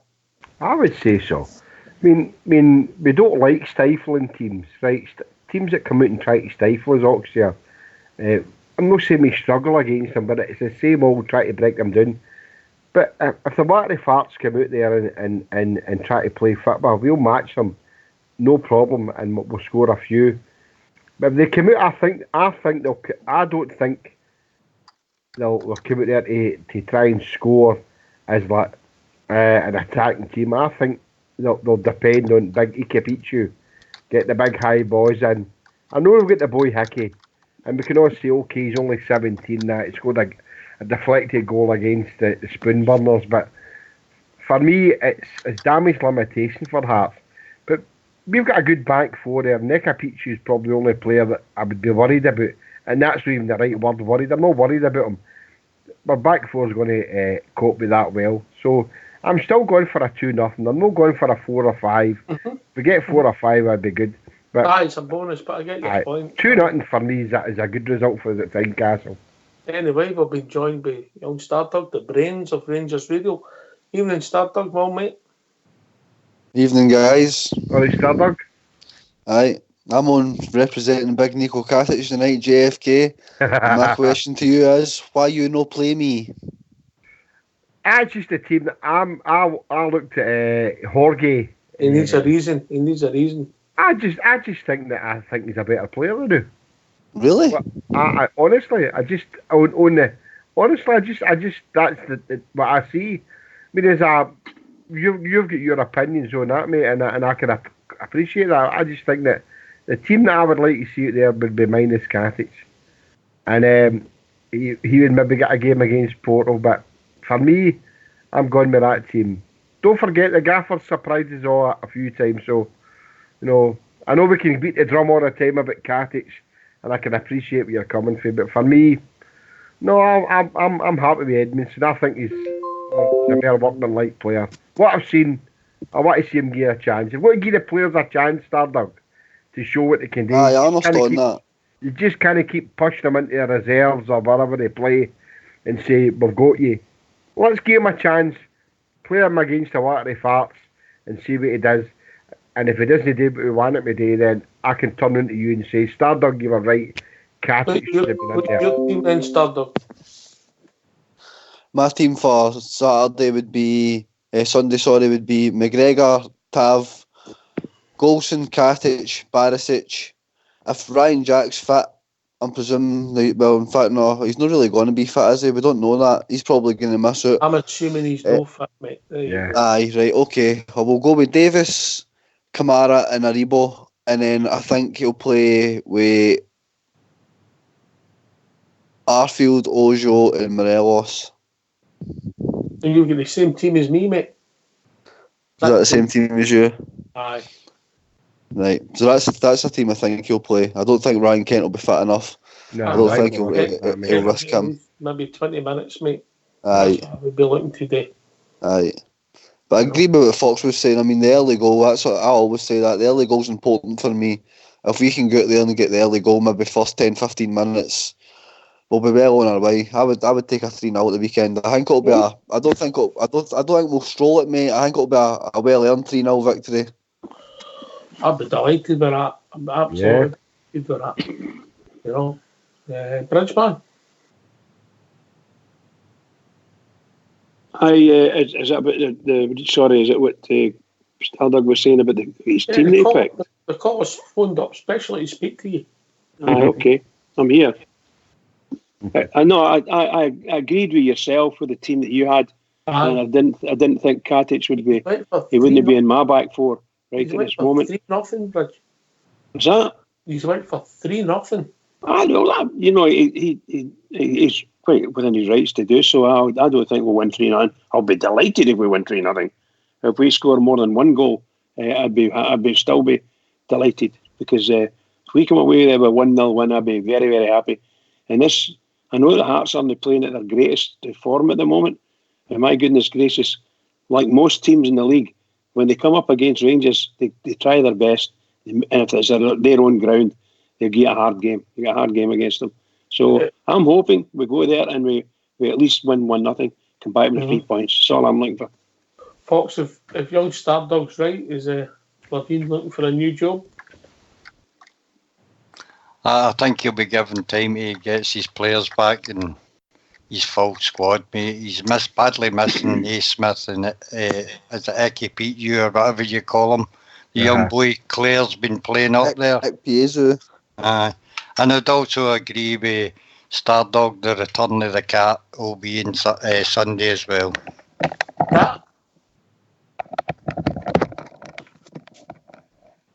I would say so. I mean, we don't like stifling teams, right? Teams that come out and try to stifle us, Oxia. I'm not saying we struggle against them, but it's the same old try to break them down. But if the Watery Farts come out there and try to play football, we'll match them, no problem, and we'll score a few. But if they come out, I don't think they'll come out there to try and score as like an attacking team. I think they'll depend on big Ikepichu, get the big high boys in. I know we've got the boy Hickey, and we can all say, okay, he's only 17 now. He scored a deflected goal against the Spoon Burners, but for me, it's damage limitation for Hearts. But we've got a good back four there. Ikepichu is probably the only player that I would be worried about, and that's not even the right word, worried. I'm not worried about him. Our back four is going to cope with that well. So I'm still going for a 2-0. I'm not going for a 4 or 5. If we get 4 or 5, that'd be good. But it's a bonus, but I get your point. 2-0 for me is a good result for the Tynecastle. Anyway, we've been joined by young Stardug, the brains of Rangers Radio. Evening, Stardug, well, mate. Evening, guys. Alright, Stardug. Aye, I'm on representing Big Nico Katic tonight, JFK. My question to you is, why you no play me? That's just a team that I looked at Jorge. He needs a reason. I just think he's a better player than you. Really? I honestly, that's what I see. I mean, you've got your opinions on that, mate, and I can appreciate that. I just think that the team that I would like to see out there would be minus Katic, and he would maybe get a game against Porto. But for me, I'm going with that team. Don't forget the Gaffer surprised us all a few times, so I know we can beat the drum all the time about Katic, and I can appreciate where you're coming from. But for me, no, I'm happy with Edmondson. I think he's a very workman-like player. What I've seen, I want to see him give a chance. You've got to give the players a chance, Stardug, to show what they can do. I understand that. You just kind of keep pushing them into the reserves or wherever they play and say, we've got you. Let's give him a chance, play him against the Watery Farts and see what he does. And if he doesn't do what we want him to do, then I can turn into you and say, Stardug, you were right. Katic should have been in there. Your team then, Stardug? My team for Sunday would be McGregor, Tav, Golson, Katic, Barisic. If Ryan Jack's fit, I'm presuming, well, in fact, no, he's not really going to be fit, is he? We don't know that. He's probably going to miss out. I'm assuming he's no fit, mate. Yeah. Aye, right, okay. Well, we'll go with Davis, Kamara and Aribo, and then I think he'll play with Arfield, Ojo and Morelos. And you'll get the same team as me, mate. Is that the same team as you? Aye. Right, so that's a team I think he'll play. I don't think Ryan Kent will be fit enough. No, I don't think he'll risk him. Maybe 20 minutes, mate. Aye. That's what I would be looking to do. Aye. But I agree with what Fox was saying. I mean, the early goal, that's what I always say, that the early goal's important for me. If we can go out there and get the early goal, maybe first 10-15 minutes, we'll be well on our way. I would take a 3-0 at the weekend. I think it'll be I don't think we'll stroll it, mate. I think it'll be a well earned 3-0 victory. I'd be delighted with that. I'm absolutely good with that. You know, Bridgeman. Is that about sorry, is it what Stardog was saying about his team that he picked? The call was phoned up specially to speak to you. Okay, I'm here. I know. I agreed with yourself with the team that you had, and I didn't think Katic would be. He wouldn't be in my back four right at this moment. 3-0, Bridge. Was that? He went for 3-0. I know that. You know, he's quite within his rights to do so. I don't think we'll win 3-0. I'll be delighted if we win 3-0. If we score more than one goal, I'd still be delighted, because if we come away there with a 1-0 win, I'd be very, very happy. And this, I know the Hearts aren't playing at their greatest form at the moment. And my goodness gracious, like most teams in the league, when they come up against Rangers, they try their best. And if it's their own ground, they get a hard game. They get a hard game against them. So I'm hoping we go there and we at least win 1-0, come back with 3 points. That's all I'm looking for. Fox, if young Stardog's right, is Levine looking for a new job? I think he'll be given time to get his players back in his full squad, mate. He's badly missing Naismith and is it Icky Pete you or whatever you call him. The young boy Claire's been playing up there. And I'd also agree with Stardog, the return of the cat will be in Sunday as well. Cat?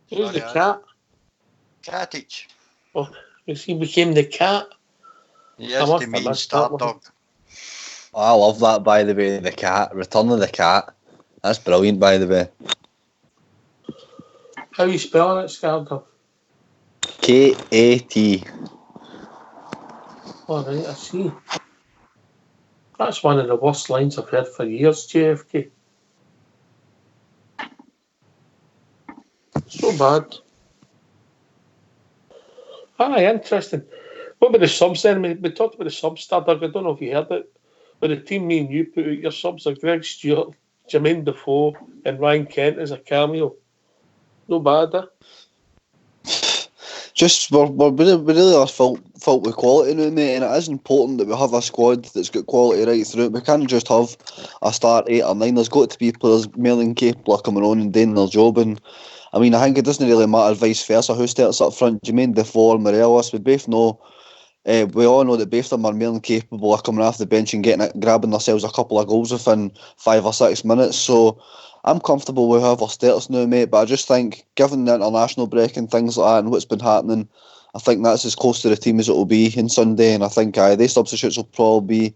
Who's the cat? Katic. Oh, he became the cat. Yes, the main Stardog. Oh, I love that, by the way, the cat. Return of the cat. That's brilliant, by the way. How are you spelling it, Stardog? K-A-T. All right, I see. That's one of the worst lines I've heard for years, JFK. So bad. Interesting. What about the subs then? We talked about the subs, Stardog. I don't know if you heard it. But the team me and you put out, your subs are Greg Stewart, Jermaine Defoe, and Ryan Kent as a cameo. No bad, Just we're really are fault with quality now, mate, and it is important that we have a squad that's got quality right through. We can't just have a start 8 or 9. There's got to be players more than capable of coming on and doing their job. And I mean, I think it doesn't really matter vice versa who starts up front. Jermaine Defoe or Morelos, we both know. We all know that both of them are more than capable of coming off the bench and grabbing themselves a couple of goals within 5 or 6 minutes. So I'm comfortable with whoever starts now, mate. But I just think, given the international break and things like that and what's been happening, I think that's as close to the team as it will be on Sunday. And I think the substitutes will probably be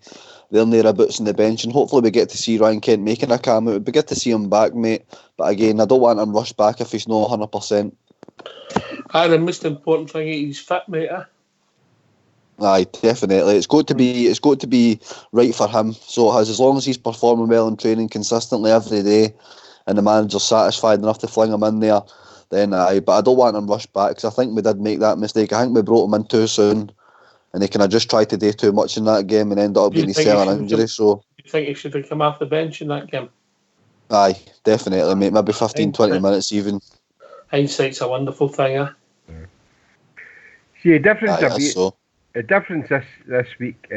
there near boots on the bench. And hopefully we get to see Ryan Kent making a cameo. It would be good to see him back, mate. But again, I don't want him rushed back if he's not 100%. The most important thing is he's fit, mate. Aye, definitely. It's got to be right for him. So it has, as long as he's performing well in training consistently every day, and the manager's satisfied enough to fling him in there, then aye. But I don't want him rushed back, because I think we did make that mistake. I think we brought him in too soon, and he kind of just tried to do too much in that game and ended up getting himself an injury. So you think he should have come off the bench in that game? Aye, definitely, mate. Maybe 15-20 minutes even. Hindsight's a wonderful thing, See, a difference this week,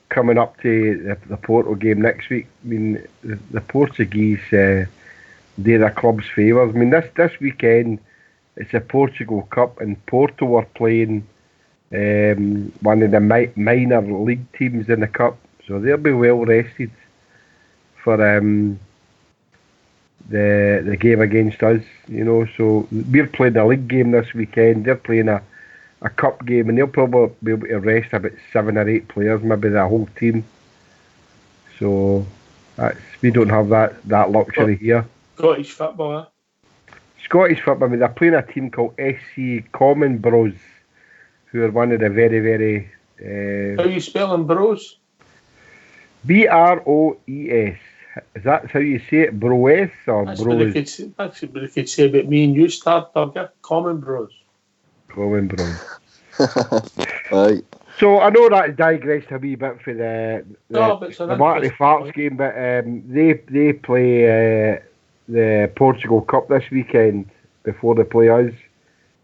coming up to the Porto game next week. I mean, the Portuguese do their club's favours. I mean, this weekend it's a Portugal Cup, and Porto are playing one of the minor league teams in the cup, so they'll be well rested for the game against us. So we're playing a league game this weekend. They're playing a cup game, and they'll probably be able to rest about 7 or 8 players, maybe the whole team. So we don't have that luxury here. Scottish football, Scottish football. I mean, they're playing a team called SC Common Bros, who are one of the very, very... How are you spelling Bros? Broes. Is that how you say it? Broes or That's Bros? That's what they could say about me and you, Stardog. Common Bros. Common Bros. Right. So I know that digressed a wee bit for the Marty Farts game, but they play the Portugal Cup this weekend, before they play us.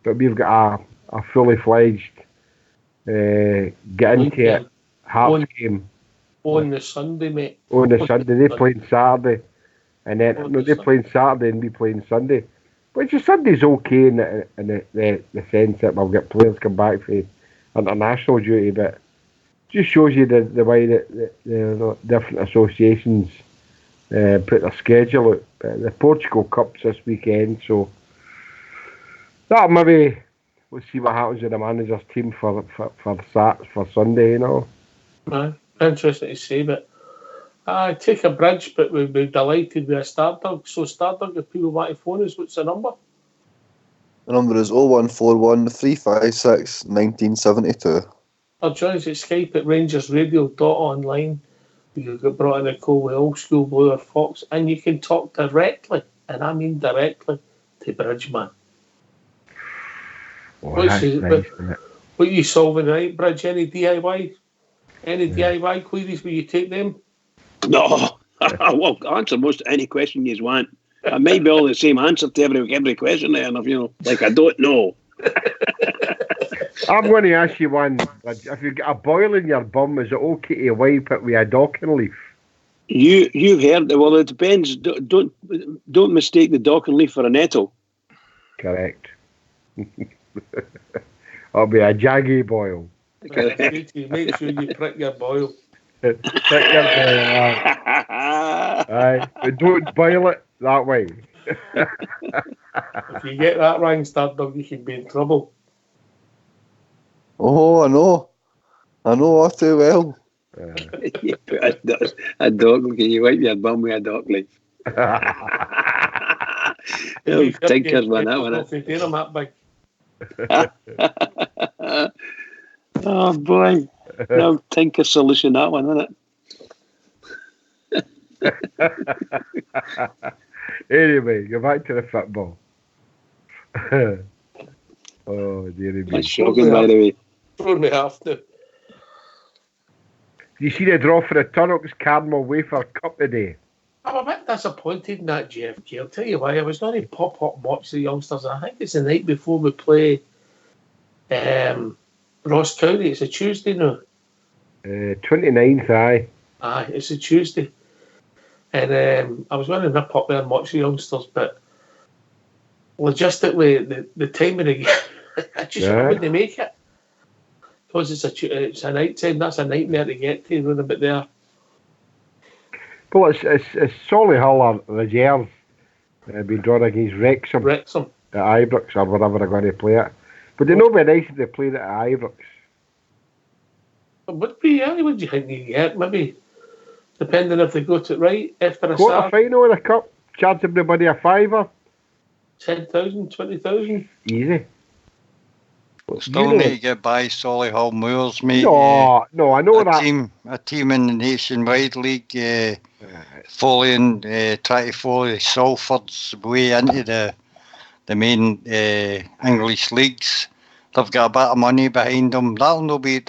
But we've got a fully fledged get into it Hearts game on the Sunday, mate. on the Sunday. They playing Saturday, and then they playing Saturday and we playing Sunday. Which is Sunday's okay in the sense that we'll get players come back for international duty, but just shows you the way that the different associations put their schedule out. The Portugal Cup's this weekend, so that maybe we'll see what happens with the manager's team for Sunday, you know. Right. Interesting to see, but I take a bridge, but we'd be delighted with a Stardug. So Stardug, if people want to phone us, what's the number? The number is 0141 356 1972. Or join us at Skype at rangersradio.online. You get brought in a call with Old School Blue or Fox, and you can talk directly, and I mean directly, to Bridgeman. Oh, that's nice, isn't it? What are you solving tonight, Bridge? Any DIY? Any DIY queries? Will you take them? No. Well, answer most any question you want. I might be all the same answer to every question there, enough, you know. Like, I don't know. I'm going to ask you one. If you get a boil in your bum, is it okay to wipe it with a docking leaf? You heard it. Well, it depends. Don't mistake the docking leaf for a nettle. Correct. It'll be a jaggy boil. Correct. Make sure you prick your boil. Prick your boil. Aye. But don't boil it that way. If you get that wrong, Stardog, you can be in trouble. Oh, I know all too well. You put a dog, can you wipe your bum with a dog leaf? Tinkers one, that one. Oh boy. No tinker solution, that one, isn't it? Anyway, go back to the football. Oh, dearie me. That's shocking, by the way. Throw me after. You see the draw for the Turnock's Caramel Wafer Cup today? I'm a bit disappointed in that, JFK. I'll tell you why. I was going to pop up and watch the youngsters. I think it's the night before we play Ross County. It's a Tuesday now. 29th, aye. Aye, it's a Tuesday. And I was going to nip up there and watch the youngsters, but logistically, the time of the game, I wouldn't make it. Because it's a night time, that's a nightmare to get to, run about there. Well, it's Solihull or Reserves been drawn against Wrexham. At Ibrox or wherever they're going to play it. But they know it'd be nice if they played it at Ibrox. It would be, yeah. What do you think you get? Maybe, depending if they go to it right after a quarter final of the cup, charge everybody a fiver. 10,000, 20,000. Easy. Still need to get by Solihull Moors, mate. No, I know a team in the Nationwide League, trying to follow Salford's way into the main English leagues. They've got a bit of money behind them. That'll not be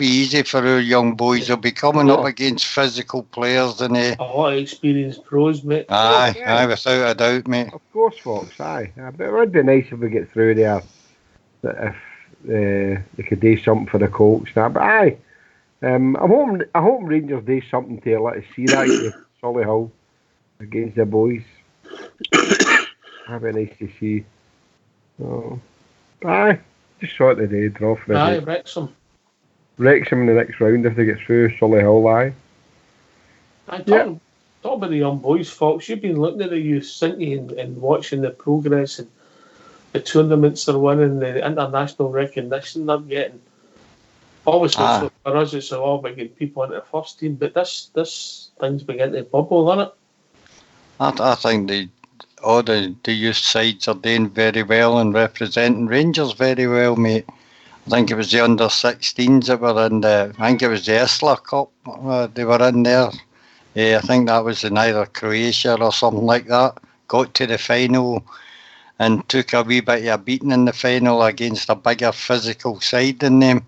easy for our young boys. They'll be coming up against physical players and a lot of experienced pros, mate. Aye, without a doubt, mate. Of course, Fox. Aye, but it would be nice if we get through there. If they could do something for the Colts now, but aye, I'm hoping Rangers do something to let us see that against Solihull against the boys. That'd be nice to see. Oh, aye, just saw it today. Draw for aye, Wrexham in the next round if they get through. Solihull, aye. Talk about the young boys, Fox. You've been looking at the youth, since and watching the progress and the tournaments they're winning, the international recognition they're getting. Obviously, so for us, it's all about getting people into the first team, but this thing's beginning to bubble, isn't it? I think all the youth sides are doing very well and representing Rangers very well, mate. I think it was the under-16s that were in I think it was the Isla Cup they were in there. I think that was in either Croatia or something like that. Got to the final and took a wee bit of a beating in the final against a bigger physical side than them.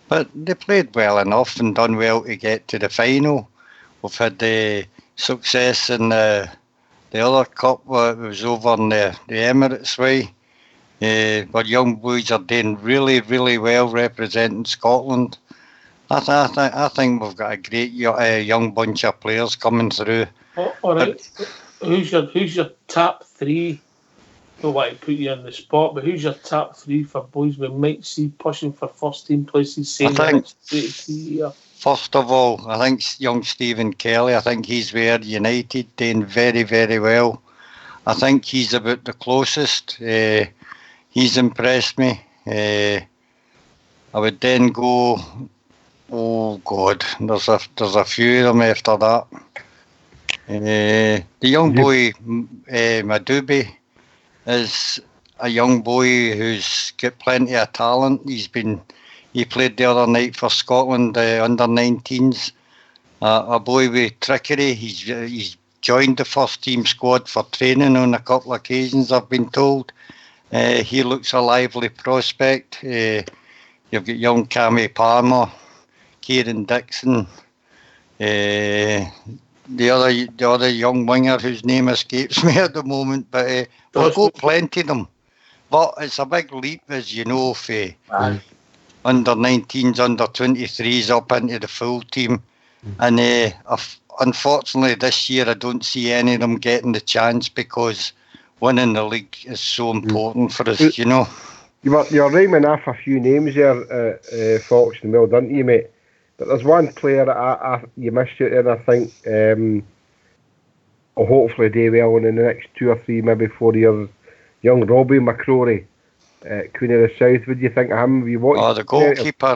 But they played well enough and done well to get to the final. We've had the success in the the other cup was over in the Emirates way. But young boys are doing really, really well representing Scotland. I think we've got a great young bunch of players coming through. All right. Who's your top three? I don't want to put you on the spot, but who's your top three for boys we might see pushing for first team places? I think, 2 years? first of all, I think young Stephen Kelly, I think he's there United, doing very, very well. I think he's about the closest. He's impressed me. I would then go, oh God, there's a few of them after that. The young boy, Madubi, is a young boy who's got plenty of talent. He played the other night for Scotland under 19s. A boy with trickery. He's joined the first team squad for training on a couple of occasions, I've been told. He looks a lively prospect. You've got young Cammy Palmer, Kieran Dixon, the other young winger whose name escapes me at the moment, but we've got plenty of them. But it's a big leap, as you know, for under 19s, under 23s up into the full team. And unfortunately this year I don't see any of them getting the chance because winning the league is so important for us, you know. You're rhyming off a few names there, Fox, and well done to you, mate. But there's one player you missed out there, I think, will hopefully do well in the next 2 or 3, maybe 4 years. Young Robbie McCrory, Queen of the South. What do you think of him? The goalkeeper,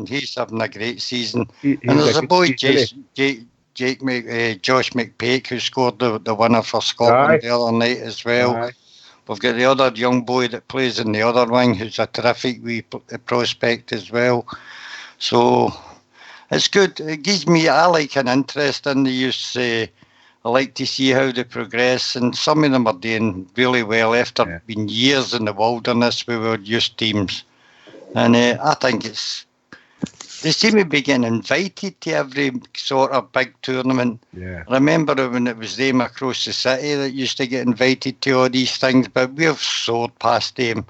he's having a great season. And there's a boy, Josh McPake, who scored the winner for Scotland the other night as well. We've got the other young boy that plays in the other wing, who's a terrific wee prospect as well. So it's good. It gives me, I like an interest in the youth. I like to see how they progress, and some of them are doing really well after being years in the wilderness with our youth teams. And I think they seem to be getting invited to every sort of big tournament. Yeah. I remember when it was them across the city that used to get invited to all these things, but we've soared past them,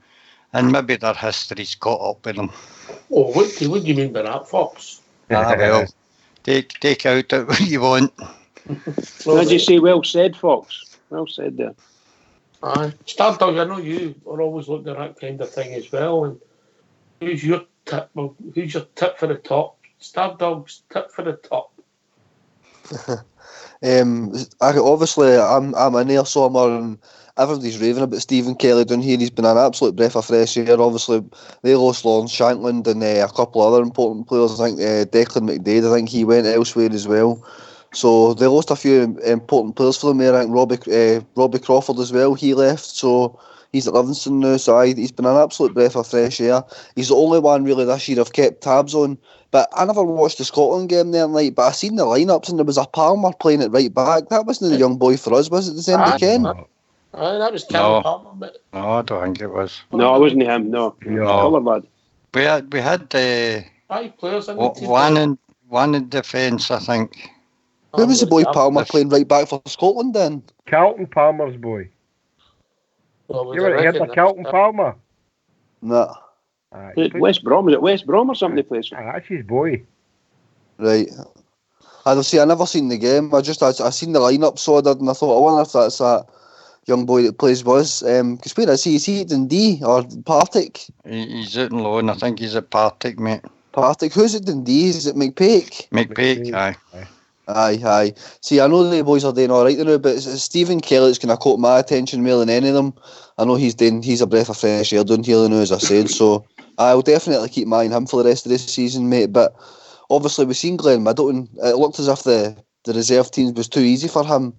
and maybe their history's caught up with them. Oh, what do you mean by that, Fox? Well, take out what you want. Did you say well said, Fox? Well said there. Stardog, I know you are always looking at that kind of thing as well. And who's your tip? Well, who's your tip for the top? Stardog's tip for the top. Obviously, I'm in there somewhere, and everybody's raving about Stephen Kelly down here. He's been an absolute breath of fresh air. Obviously, they lost Lawrence Shankland and a couple of other important players. I think Declan McDade, I think he went elsewhere as well. So they lost a few important players for them there. I think Robbie Crawford as well, he left. So he's at Livingston now. So he's been an absolute breath of fresh air. He's the only one really this year I've kept tabs on. But I never watched the Scotland game there night, but I seen the lineups and there was a Palmer playing it right back. That wasn't the young boy for us, was it, December Ken? That was Callum Palmer. But... No, I don't think it was. No, it wasn't him, no. Colour lad. We had 5 players in the team. One in defence, I think. Who was the boy Palmer playing right back for Scotland then? Carlton Palmer's boy. Well, you ever heard of Carlton Palmer? No. West Brom, is it West Brom or something he plays for? That's his boy. Right. I never seen the game. I seen the lineup, so I did, and I thought, I wonder if that's that young boy that plays with us. Because where is he? Is he at Dundee or Partick? He's out on loan. I think he's at Partick, mate. Partick? Who's at Dundee? Is it McPake? McPake, aye. Aye. See, I know the boys are doing all right now, but it's Stephen Kelly that's kind of caught my attention more than any of them. I know he's a breath of fresh air down here now, as I said. So I'll definitely keep my eye on him for the rest of this season, mate. But obviously we've seen Glenn Middleton. It looked as if the reserve teams was too easy for him.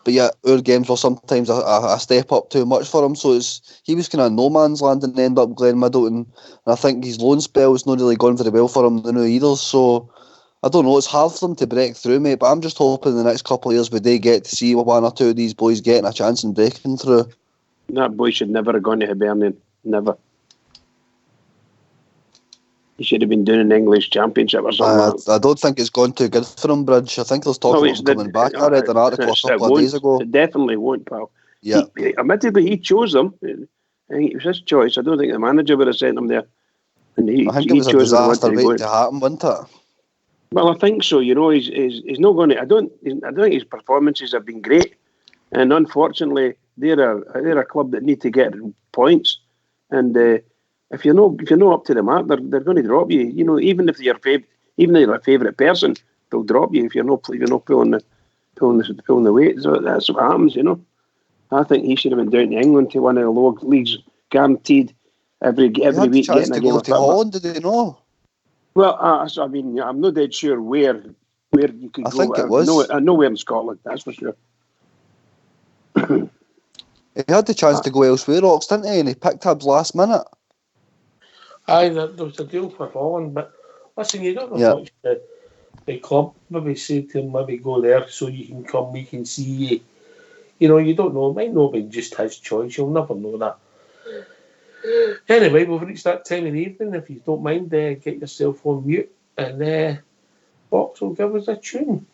But yet our games were sometimes a step up too much for him. So he was kind of no man's land and end up Glenn Middleton. And I think his loan spell has not really gone very well for him now either. So I don't know, it's hard for them to break through, mate, but I'm just hoping in the next couple of years we do get to see one or two of these boys getting a chance and breaking through. That boy should never have gone to Hibernian. Never. he should have been doing an English Championship or something. I don't think it's gone too good for him, Bridge. I think there's talk about him coming back. I read an article a couple of days ago. It definitely won't, pal. Yeah. Admittedly, he chose them. I think it was his choice. I don't think the manager would have sent him there. And I think it was a disaster waiting to happen, wasn't it? Well, I think so. He's not going to. I don't think his performances have been great, and unfortunately, they're a club that need to get points. And if you're not up to the mark, they're going to drop you. Even if you're a favourite person, they'll drop you if you're not pulling the weight. So that's what happens. I think he should have been down to England to one of the lower leagues, guaranteed every week. He had the chance to go to Holland, did he know? Well, I'm not dead sure where you could go. I think it was. Nowhere in Scotland, that's for sure. He had the chance to go elsewhere, Ox, didn't he? And he picked Hibs last minute. Aye, there was a deal for Holland, but listen, you don't know much the club. Maybe say to him, maybe go there so you can come, we can see you. You don't know. It might not be just his choice. You'll never know that. Anyway, we've reached that time in the evening. If you don't mind, get yourself on mute, and Box will give us a tune.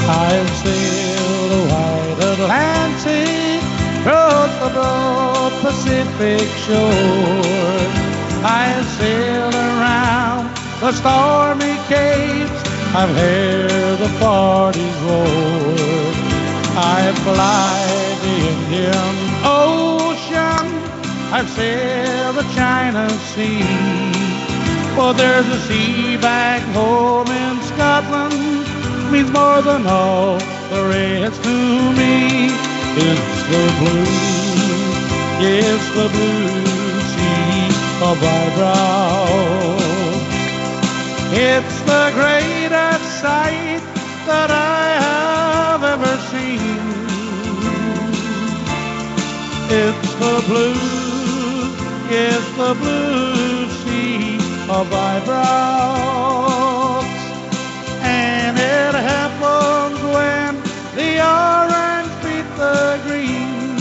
I've sailed the wide Atlantic, across the broad Pacific shore. I've sailed around the stormy capes, I've heard the parties roar. I fly the Indian Ocean, I've sailed the China Sea. But there's a sea back home in Scotland, means more than all the rest to me. It's the blue, yes, the blue sea of my brow. It's the greatest sight that I have ever seen. It's the blue, yes, the blue sea of my brow. And it happens when the orange beat the green.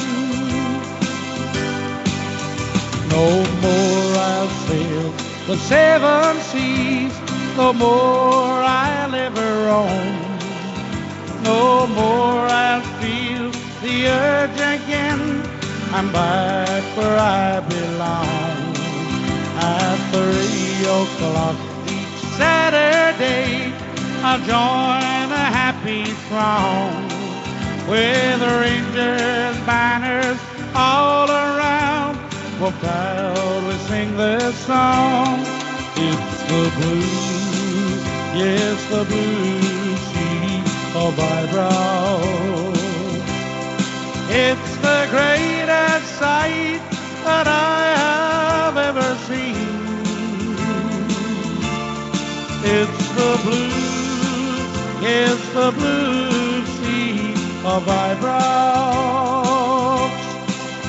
No more I'll sail the seven seas, no more I'll ever roam. No more I'll feel the urge again, I'm back where I belong. At 3 o'clock each Saturday, I'll join a happy throng, with Rangers banners all around. We'll proudly sing this song. It's the blue, yes, the blue sea of my brow. It's the greatest sight that I have ever seen. It's the blue, yes, the blue sea of my brow.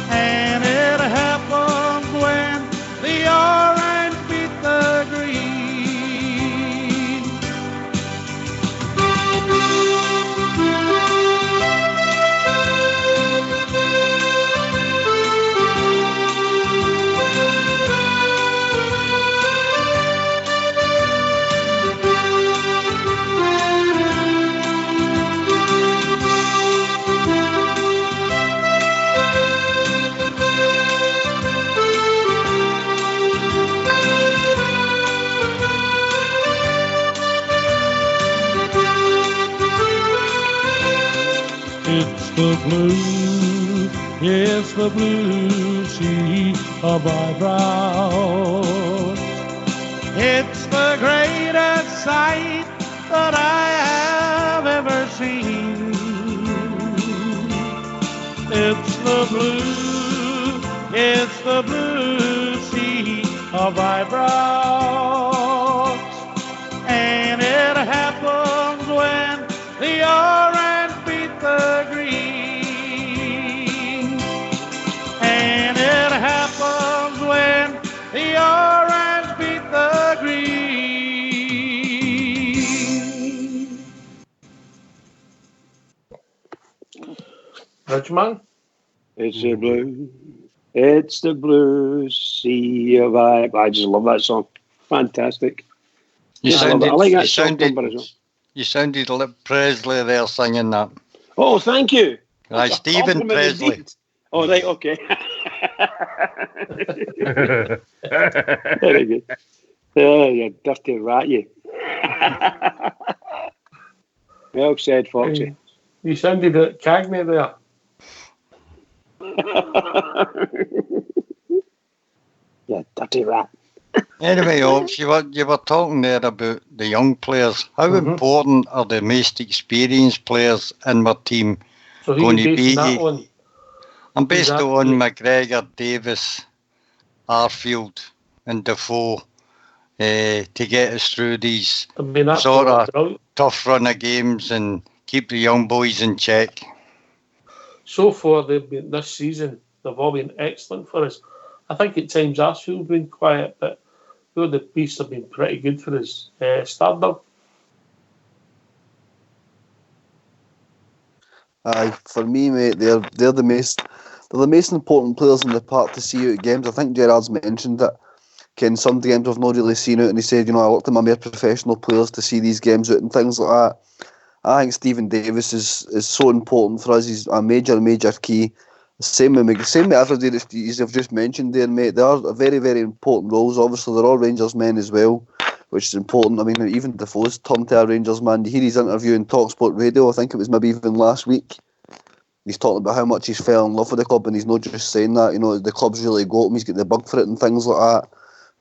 And it happens when the orange beat the green. It's the blue, yes, the blue sea of my brow. It's the greatest sight that I have ever seen. It's the blue, it's the blue sea of my brow. And it happens when the orange beat the green. And it happens when the orange beat the green. Bridgeman. It's the blue. It's the blue sea of I just love that song. Fantastic. You Just love it. sounded, I like you that song sounded, number as well. you sounded like Presley there singing that. Oh, thank you. Aye, That's a Stephen compliment Presley. indeed. Oh, right, okay. Very good. Oh, you dirty rat, you. Well said, Foxy. You sounded at Cagney there. Yeah, dirty rat. Anyway, Oaks, you were talking there about the young players. How important are the most experienced players in my team So who going you to basing be? that on? I'm based that on be? McGregor, Davis, Arfield and Defoe to get us through these I mean, that's sort of brilliant. tough run of games and keep the young boys in check. So far, they've been this season. They've all been excellent for us. I think at times Arfield's been quiet, but the beasts have been pretty good for us. Stardom. Aye, for me, mate, they're the most important players in the park to see out games. I think Gerard's mentioned that. Ken, some games I've not really seen out, and he said, I looked at my more professional players to see these games out and things like that. I think Stephen Davis is so important for us. He's a major key. Same with everybody that you've just mentioned there, mate. They are very, very important roles. Obviously, they're all Rangers men as well, which is important. I mean, even Defoe's turned to a Rangers man. You hear his interview in TalkSport Radio, I think it was maybe even last week. He's talking about how much he's fell in love with the club, and he's not just saying that. The club's really got him. He's got the bug for it and things like that.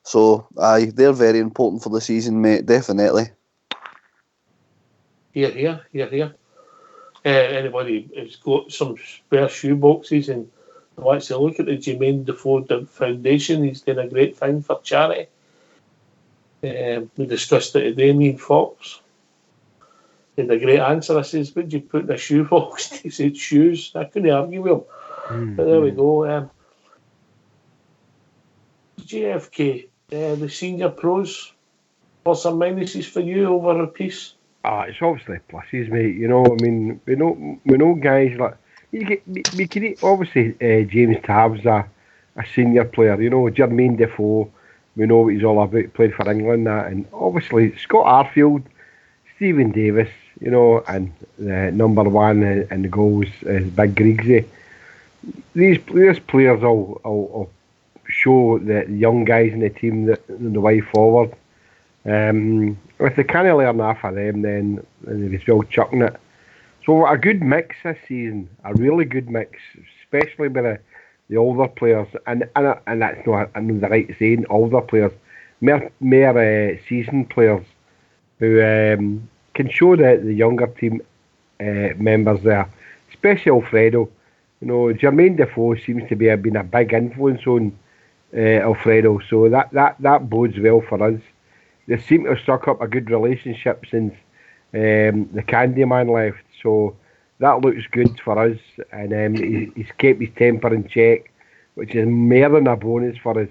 So, aye, they're very important for the season, mate, definitely. Here. Anybody who's got some spare shoe boxes and wants to look at the Jermaine Defoe Foundation, he's doing a great thing for charity. We discussed it today, me and Fox. He had a great answer. I says, what do you put in a shoe box? He said, shoes. I couldn't argue with him. But there we go. JFK, the senior pros, plus some minuses for you over a piece. It's obviously pluses, mate. I mean, we know guys like we can obviously James Tabb's a senior player. Jermaine Defoe, we know what he's all about. Played for England, and obviously Scott Arfield, Stephen Davis, and number one in the goals is Big Griggsy. These players will show the young guys in the team the way forward. If they can't learn enough of them, then they're still chucking it. So a good mix this season, a really good mix, especially with the older players, and that's not I know the right saying, older players, more seasoned players who can show the younger team members there, especially Alfredo. Jermaine Defoe seems to be been a big influence on Alfredo, so that bodes well for us. They seem to have struck up a good relationship since the Candyman left, so that looks good for us. And he's kept his temper in check, which is more than a bonus for us.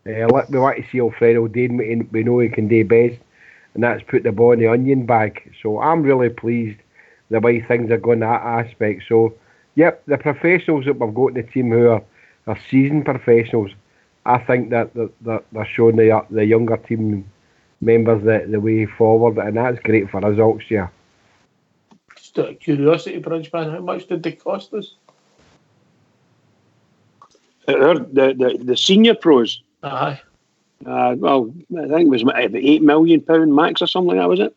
We want to see Alfredo doing what we know he can do best, and that's put the ball in the onion bag. So I'm really pleased the way things are going in that aspect. So, yep, the professionals that we've got in the team who are seasoned professionals, I think that they're showing the younger team members the way forward, and that's great for us all year. Just out of curiosity, Bridgeman, how much did they cost us? The senior pros. Aye. Well, I think it was about £8 million max or something like that, was it?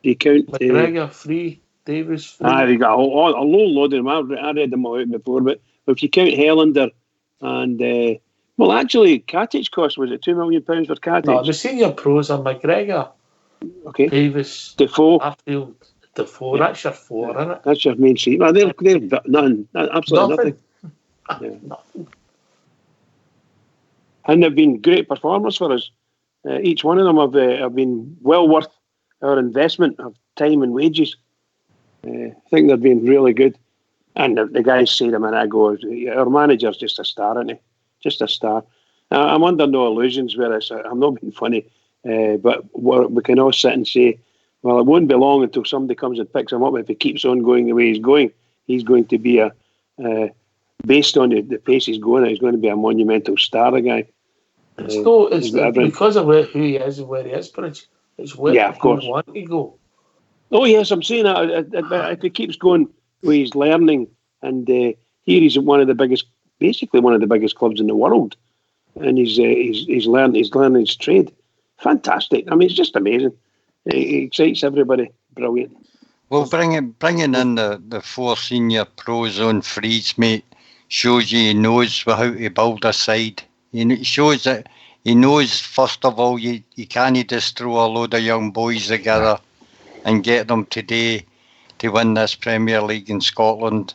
Do you count McGregor free, Davis free? Aye, we got a low load of them. I read them all out before, but if you count Helander and well, actually, Katic cost, was it £2 million for Katic? No, the senior pros are McGregor, okay, Davis, Defoe, Arfield, Defoe. Yeah. That's your four, isn't it? That's your main sheet. Well, they're nothing, absolutely nothing. Yeah. Nothing. And they've been great performers for us. Each one of them have been well worth our investment of time and wages. I think they've been really good. And the guys said a minute ago, our manager's just a star, isn't he? Just a star. I'm under no illusions with this. I'm not being funny, but we can all sit and say, well, it won't be long until somebody comes and picks him up. If he keeps on going the way he's going to be a Based on the pace he's going at, he's going to be a monumental star, the guy. It's because of who he is and where he is, but it's where of course. he want to go. Oh yes, I'm saying that if he keeps going where he's learning, and here he's at basically one of the biggest clubs in the world, and he's learning his trade. Fantastic. I mean, it's just amazing. It excites everybody. Brilliant. Well, bringing in the 4 senior pros on frees, mate, shows he knows how to build a side. It shows that he knows, first of all, you can't just throw a load of young boys together and get them today to win this Premier League in Scotland.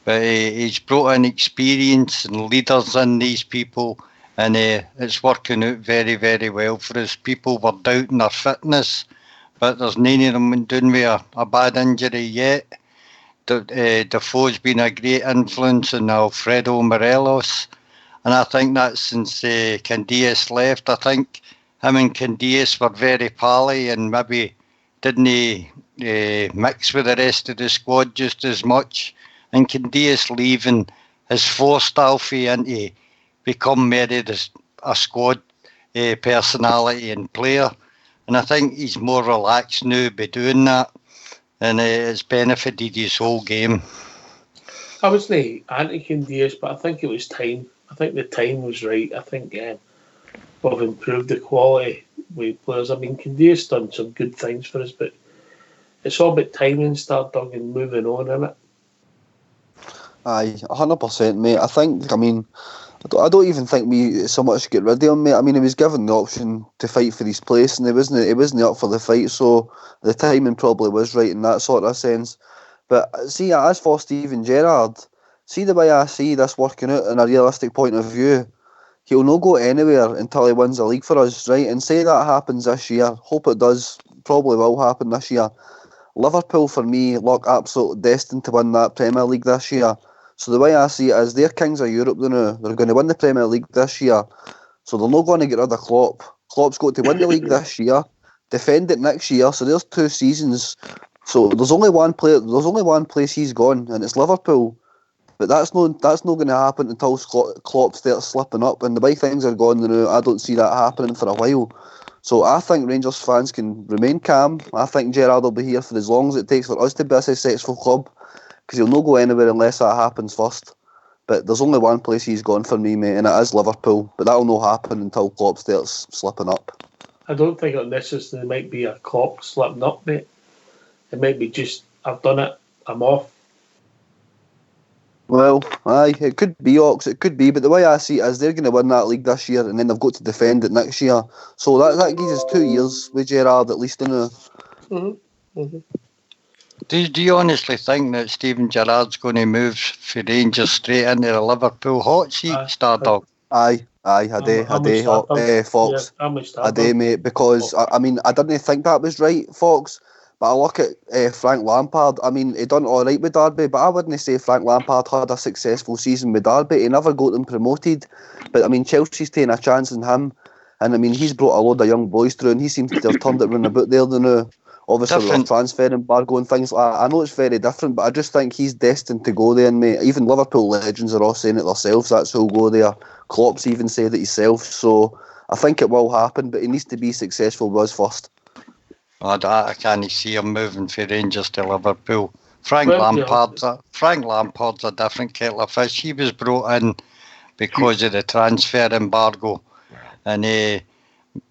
But he's brought in experience and leaders in these people, and it's working out very, very well for us. People were doubting their fitness, but there's none of them doing with a bad injury yet. Defoe's been a great influence on Alfredo Morelos, and I think that since Candias left, I think him and Candias were very pally and maybe didn't mix with the rest of the squad just as much. And Candias leaving has forced Alfie into become maybe a squad personality and player. And I think he's more relaxed now by doing that, and it's benefited his whole game. I was anti-Candias, but I think it was time. I think the time was right. I think we've improved the quality with players. I mean, Candias done some good things for us, but it's all about timing, start Doug, and moving on, isn't it? Aye, 100%, mate. I don't even think we so much get rid of him, mate. I mean, he was given the option to fight for his place, and he wasn't up for the fight, so the timing probably was right in that sort of sense. But see, as for Steven Gerrard, see the way I see this working out in a realistic point of view, he'll not go anywhere until he wins the league for us, right? And say that happens this year, hope it does, probably will happen this year. Liverpool, for me, look absolutely destined to win that Premier League this year. So the way I see it is they're kings of Europe now. They're going to win the Premier League this year. So they're not going to get rid of Klopp. Klopp's got to win the league this year, defend it next year. So there's 2 seasons. So there's only one place he's gone, and it's Liverpool. But that's not going to happen until Klopp starts slipping up. And the way things are going now, I don't see that happening for a while. So I think Rangers fans can remain calm. I think Gerrard will be here for as long as it takes for us to be a successful club, because he'll not go anywhere unless that happens first. But there's only one place he's gone for me, mate, and it is Liverpool. But that'll not happen until Klopp starts slipping up. I don't think it'll necessarily might be a Klopp slipping up, mate. It might be just, I've done it, I'm off. Well, aye, it could be Ox, it could be, but the way I see it is they're going to win that league this year, and then they've got to defend it next year. So that gives us 2 years with Gerrard at least, Do you honestly think that Steven Gerrard's going to move for Rangers straight into the Liverpool hot seat, Stardog? Aye, I do, Fox. Yeah, I do, mate, because I mean, I didn't think that was right, Fox. But I look at Frank Lampard. I mean, he done all right with Derby, but I wouldn't say Frank Lampard had a successful season with Derby. He never got them promoted. But I mean, Chelsea's taking a chance in him, and I mean, he's brought a load of young boys through, and he seems to have turned it round about there now. Obviously, with transfer embargo and things like that. I know it's very different, but I just think he's destined to go there, mate. Even Liverpool legends are all saying it themselves. That's who'll go there. Klopp's even said it himself. So I think it will happen, but he needs to be successful with us first. I can't see him moving for Rangers to Liverpool. Frank Lampard's a different kettle of fish. He was brought in because of the transfer embargo, and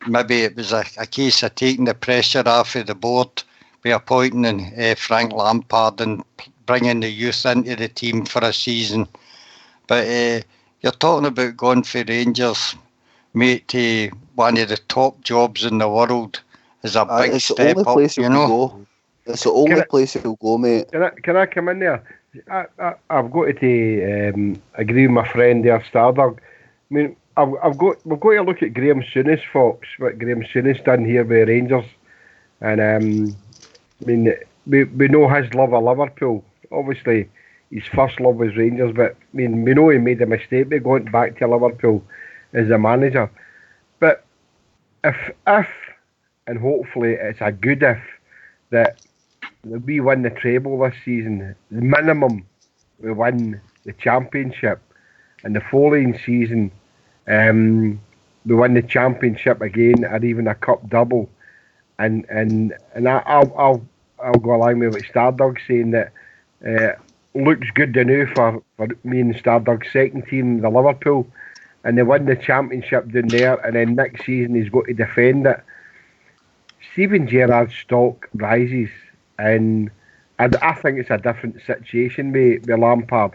maybe it was a case of taking the pressure off of the board by appointing Frank Lampard and bringing the youth into the team for a season. But you're talking about going for Rangers, mate, to one of the top jobs in the world. Is a big step up, you know. It's the only place he'll go, mate. Can I come in there? I've got to agree with my friend there, Stardog. I mean, we've got to look at Graham Souness, Fox. What Graham Souness done here with Rangers, and I mean, we know his love of Liverpool. Obviously, his first love was Rangers, but I mean, we know he made a mistake by going back to Liverpool as a manager. But if and hopefully it's a good if that we win the treble this season. The minimum we won the championship, and the following season, we won the championship again, and even a cup double. And I'll go along with what Stardog saying that looks good enough for me and Stardog's second team, the Liverpool, and they won the championship down there, and then next season he's got to defend it. Steven Gerrard's stock rises, and I think it's a different situation with Lampard.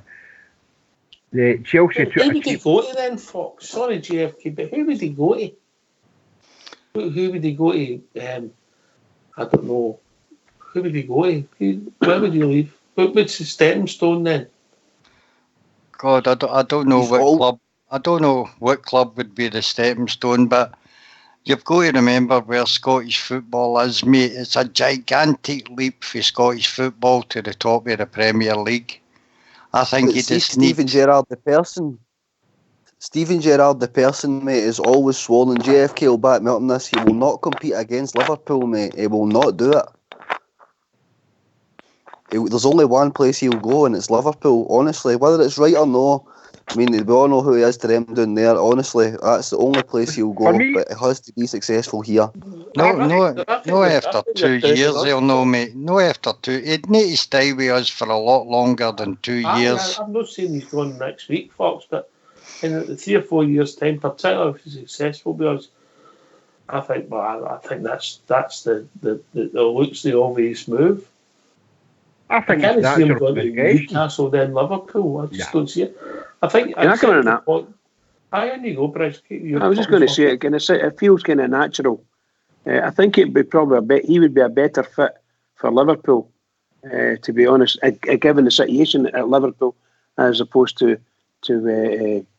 The Chelsea Who would he go to then, Fox? Sorry, JFK, but who would he go to? Who would he go to? I don't know. Who would he go to? Where would he leave? What's the stepping stone then? God, I don't know what club. I don't know what club would be the stepping stone, but you've got to remember where Scottish football is, mate. It's a gigantic leap for Scottish football to the top of the Premier League. I think he just Steven Gerrard the person. Steven Gerrard the person, mate, is always swollen. JFK will back me up on this. He will not compete against Liverpool, mate. He will not do it. There's only one place he'll go, and it's Liverpool. Honestly, whether it's right or no, I mean, we all know who he is to them down there. Honestly, that's the only place he'll go. But it has to be successful here. No, after 2 years, he'll know, mate. No, after 2. He'd need to stay with us for a lot longer than 2 years. I'm not saying he's going next week, Fox, but in the 3 or 4 years' time, particularly if he's successful with us, I think that's the looks the obvious move. I think I can't see him going to Newcastle, then Liverpool. I just don't see it. I think. Can I come in on that? I only go, Bryce. I was just going to say it feels kind of natural. I think it'd be probably he would be a better fit for Liverpool, to be honest, given the situation at Liverpool, as opposed to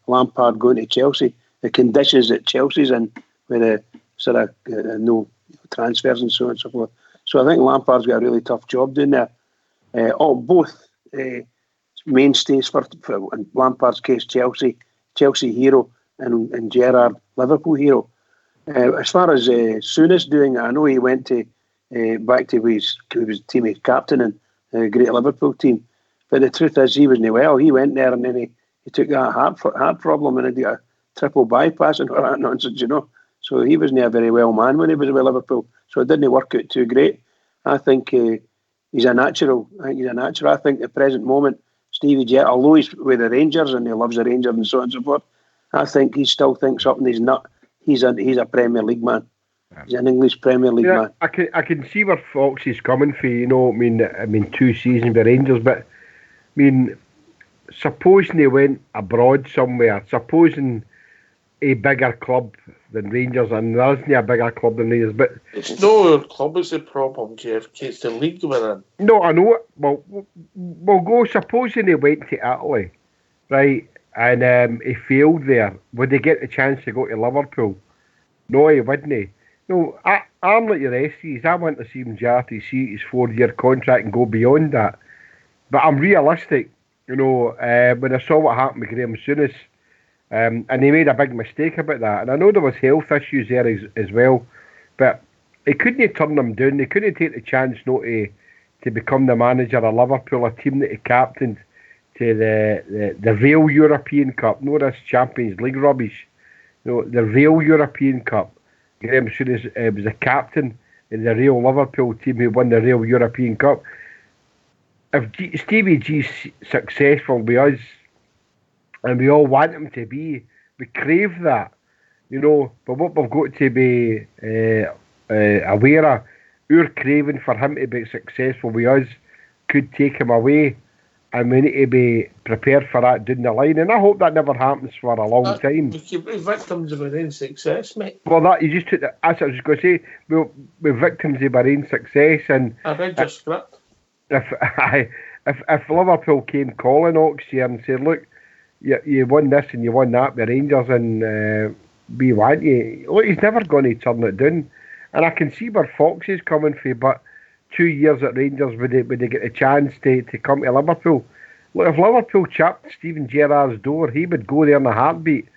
Lampard going to Chelsea. The conditions that Chelsea's in, with the sort of no transfers and so on and so forth. So I think Lampard's got a really tough job doing there. Both mainstays for in Lampard's case, Chelsea hero, and Gerrard, Liverpool hero. As far as Souness doing, I know he went to back to his teammate captain and the great Liverpool team, but the truth is he wasn't well. He went there and then he took that heart problem and he did a triple bypass and all that nonsense, you know. So he wasn't a very well man when he was with Liverpool. So it didn't work out too great. I think he's a natural. I think at the present moment, Stevie Gerrard, although he's with the Rangers and he loves the Rangers and so on and so forth, I think he still thinks up and he's not. He's a Premier League man. He's an English Premier League man. I can see where Fox is coming from. You know, I mean 2 seasons with Rangers, but I mean, supposing he went abroad somewhere, supposing a bigger club than Rangers, and there isn't a bigger club than Rangers, but it's no our club is the problem, Jeff. It's the league we're in. No, I know it. Well, we'll go. Supposing he went to Italy, right, and he failed there, would he get the chance to go to Liverpool? No, he wouldn't. No, I'm like the rest of you. I want to see him to see his 4-year contract and go beyond that. But I'm realistic. You know, when I saw what happened with Graham Souness, and he made a big mistake about that. And I know there was health issues there as well, but he couldn't turn them down. He couldn't take the chance not to become the manager of Liverpool, a team that he captained to the real European Cup, not this Champions League rubbish. No, the real European Cup. Graham Souness was a captain in the real Liverpool team who won the real European Cup. If Stevie G's successful with us, and we all want him to be, we crave that, you know. But what we've got to be aware of, our craving for him to be successful with us could take him away, and we need to be prepared for that down the line. And I hope that never happens for a long time. We could be victims of our own success, mate. Well, that you just took the. As I was going to say, we're victims of our own success, and I read your script. If Liverpool came calling next year and said, look, you won this and you won that with Rangers and we want you. Look, he's never going to turn it down. And I can see where Fox is coming from, but 2 years at Rangers, would they get a chance to come to Liverpool? Look, if Liverpool chapped Steven Gerrard's door, he would go there in a heartbeat.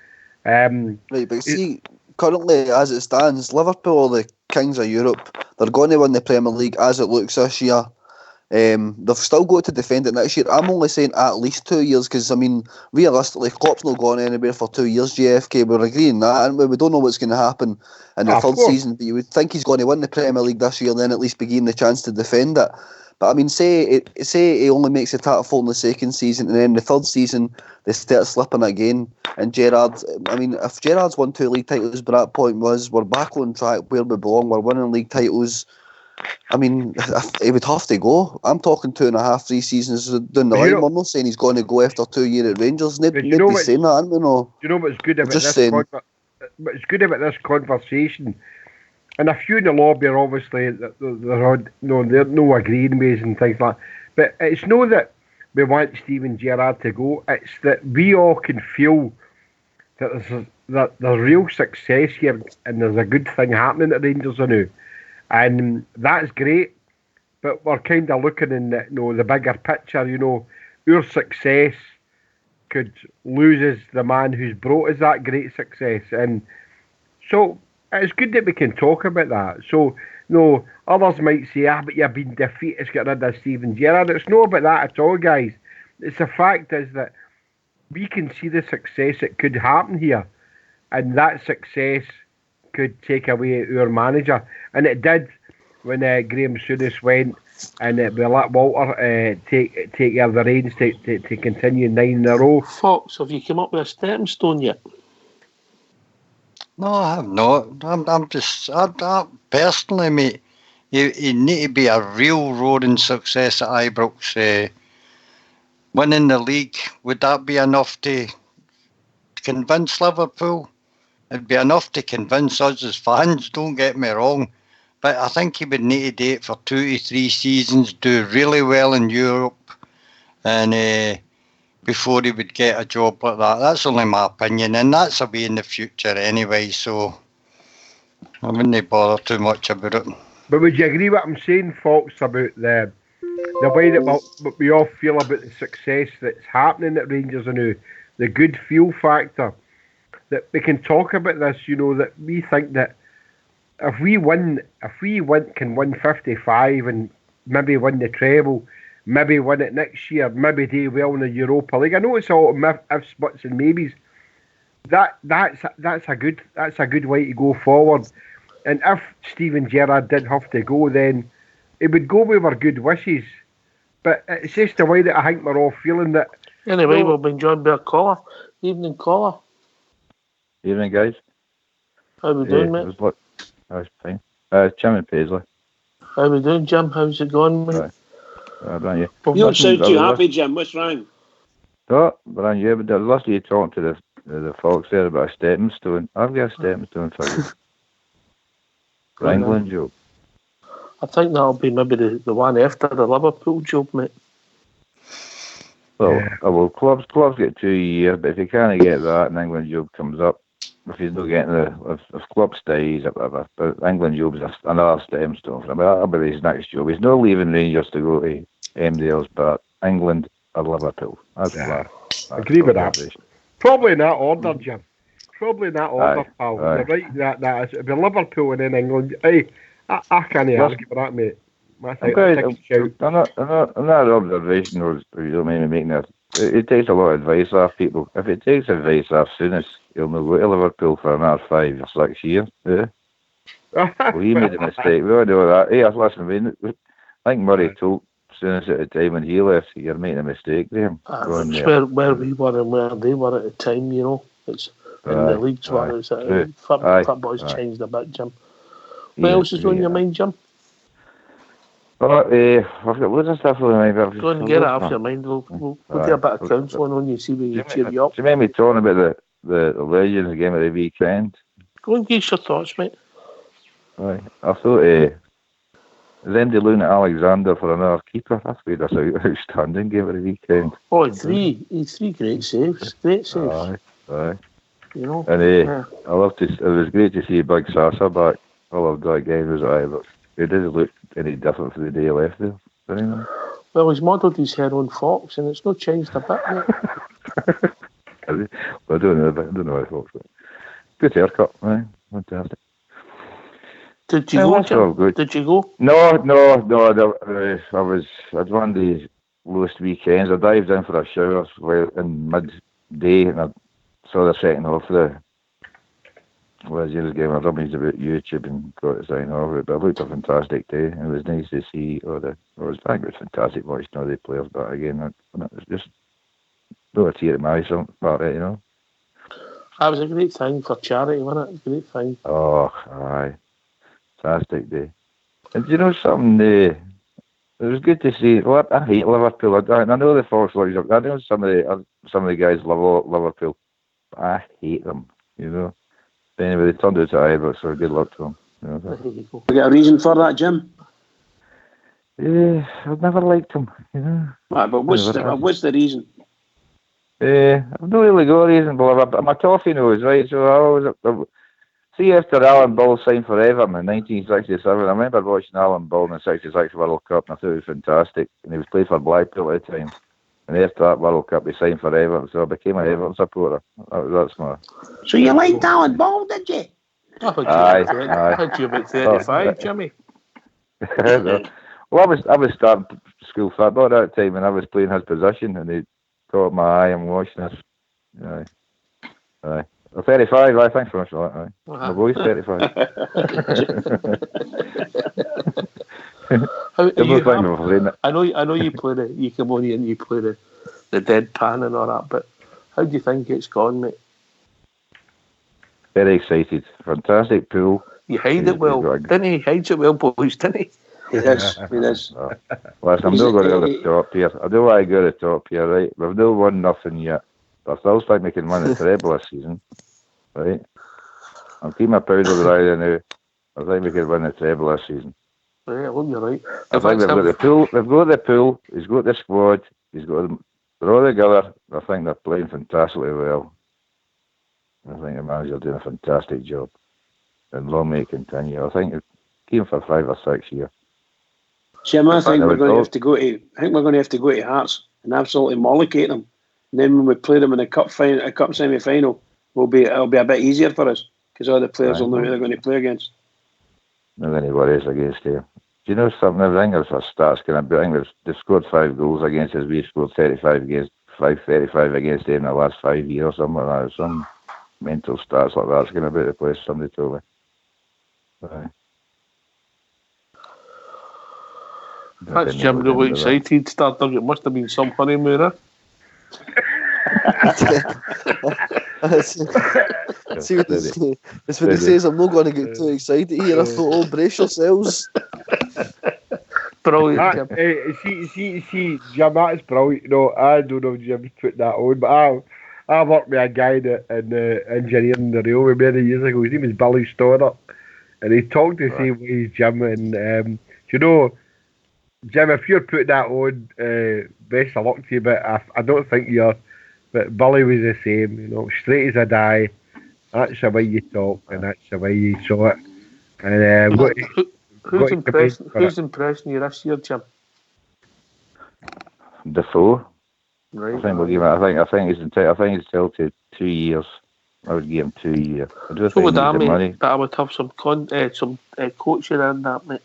Right, but see, currently as it stands, Liverpool are the kings of Europe. They're going to win the Premier League as it looks this year. They've still got to defend it next year. I'm only saying at least 2 years because, I mean, realistically, Klopp's not going anywhere for 2 years, JFK. We're agreeing that, and we don't know what's going to happen in the third season, but you would think he's going to win the Premier League this year and then at least be given the chance to defend it. But, I mean, say he only makes a title fall in the second season and then the third season they start slipping again. And Gerrard, I mean, if Gerrard's won 2 league titles by that point we're back on track where we belong, we're winning league titles, I mean, he would have to go. I'm talking 2.5, 3 seasons down the line. We're not saying he's going to go after 2 years at Rangers. Nobody's saying that, aren't we? No. You know what's good about what's good about this conversation? And a few in the lobby are obviously they're no agreeing ways and things like that. But it's not that we want Steven Gerrard to go. It's that we all can feel that there's real success here and there's a good thing happening at Rangers now. And that's great, but we're kind of looking in the bigger picture. Our success could lose us the man who's brought us that great success, and so it's good that we can talk about that. So, others might say, but you've been defeated to get rid of Steven Gerrard. It's not about that at all, guys. It's the fact is that we can see the success that could happen here, and that success could take away our manager, and it did when Graham Souness went, and we let Walter take the reins to continue 9 in a row. Fox, have you come up with a stepping stone yet? No, I have not. I'm just personally, mate. You need to be a real roaring success at Ibrox. Winning the league, would that be enough to convince Liverpool? It'd be enough to convince us as fans, don't get me wrong. But I think he would need to do it for 2 to 3 seasons, do really well in Europe, and before he would get a job like that. That's only my opinion, and that's a way in the future anyway, so I wouldn't bother too much about it. But would you agree what I'm saying, Fox, about the way that we all feel about the success that's happening at Rangers now, the good feel factor? That we can talk about this, that we think that if we can win 55 and maybe win the treble, maybe win it next year, maybe do well in the Europa League. I know it's all ifs, buts, and maybes. That's a good way to go forward. And if Steven Gerrard did have to go, then it would go with our good wishes. But it's just the way that I think we're all feeling that. Anyway, we've been joined by a caller. Evening, caller. Evening, guys. How we doing, mate? That's fine. Jim and Paisley. How we doing, Jim? How's it going, mate? You don't sound too happy, Jim. What's wrong? No, Brian, yeah, but I was listening to you talking to the folks there about a stepping stone. I've got a stepping stone for you. For England job. I think that'll be maybe the one after the Liverpool job, mate. Well, clubs get 2 years, but if you can't get that, an England job comes up. If you're not getting if club stays, whatever, but England job's another stepping stone for him. That'll be his next job. He's not leaving Rangers to go to MDLs, but England or Liverpool. That's agree with that. Probably in that order, Jim. Probably in that order, pal. You're right. That it'll be Liverpool and then England. I can't argue with that, mate. Another observation was, you don't mind me making that. It takes a lot of advice off people. If it takes advice off Souness, he'll not go to Liverpool for another 5 or 6 years. Yeah. Well, he made a mistake. We all know that. Hey, listen, I think Murray told Souness at the time when he left, you're making a mistake there. It's where we were and where they were at the time, It's in the leagues where it's football's changed a bit, Jim. What else is on your mind, Jim? I've got loads of stuff on my mind. Go and get it off your mind. We'll do a bit of counselling on you, see where you cheer you up. Do you remember me talking about the Legends game at the weekend? Go and give your thoughts, mate. Right. I thought then they loon at Alexander for another keeper. That's an outstanding game at the weekend. Oh, three great saves. Great saves. Aye. And I loved it. It was great to see Big Sasa back. I loved that game. But it doesn't look any different for the day he left there. Anyway. Well, he's modelled his hair on Fox, and it's not changed a bit, mate. I don't know why Fox. But good haircut, right? Fantastic. Did you Yeah, go, that's all Jim? good. Did you go? No. I'd one of the lowest weekends. I dived in for a shower in midday, and I saw the second half of the Wizards game. I rummaged about YouTube and got to sign off it, but it looked a fantastic day. It was nice to see I think it was fantastic watching all the players back again. It was just no a tear in my eye, something about it, you know. That was a great thing for charity, wasn't it? A great thing. Oh, aye, fantastic day. And do you know something? It was good to see. Well, I hate Liverpool. I know the folks like I know some of the guys love Liverpool. But I hate them. You know. But anyway, they turned out to Ibrox, so good luck to them. You know, There you go. You got a reason for that, Jim? yeah, I've never liked them. You know. Right, but what's the reason? I've not really got a reason, but I'm a toffee nose, right? So I always. See, after Alan Ball signed for Everton in 1967, I remember watching Alan Ball in the '66 World Cup, and I thought it was fantastic. And he was playing for Blackpool at the time. And after that World Cup, he signed for Everton, so I became an Everton supporter. That's my. So you liked Alan Ball, did you? I had you about 35, Jimmy. No. Well, I was starting school football at that time, and I was playing his position, and he caught my eye and watching us. Aye. 35, aye, thanks very much for that. Aye. My boy's 35. I know you play you come on here and you play the deadpan and all that, but how do you think it's gone, mate? Very excited. Fantastic pool. You hide it well, didn't he? Hides it well, boys, didn't he? He does. Listen, I'm not going to go to the top here. I do want to go to the top here, right? We've not won nothing yet. I still think we can win the treble this season, right? I'm keeping my powder dry now. I think we can win the treble this season. Yeah, well, you're right. I think we've got the pool. We've got the pool. He's got the squad. He's got them. They're all together. I think they're playing fantastically well. I think the manager's doing a fantastic job, and long may it continue. I think keep him for 5 or 6 years. Jim, I think we're going to have to go to Hearts and absolutely mollocate them. And then when we play them in a cup semi-final, it'll be a bit easier for us because all the players will know who they're going to play against. Not any worries against them. Do you know something? I think there's a stats going to be. I think they've scored 5 goals against us. We've scored 35 against them in the last 5 years or something like that. Some mental stats like that's going to be the place. Somebody told me. That's Jim really excited. It must have been some honeymooner. See what they say. That's what they say. I'm not going to get too excited here. I thought, brace yourselves. Brilliant, Jim. See, Jim, that's brilliant. No, I don't know if Jim's put that on, but I worked with a guy in engineering the railway many years ago. His name was Billy Stoddart, and he talked the same way as Jim. And you know, Jim, if you're putting that on, best of luck to you. But I don't think you're. But Billy was the same, you know, straight as a die. That's the way you talk, and that's the way you saw it. And who's impressing you this year, Jim? Defoe. Right. I think we'll give him. I think he's still to 2 years. I would give him 2 years. I do think that the mean? money. That I would have some coaching in that, mate.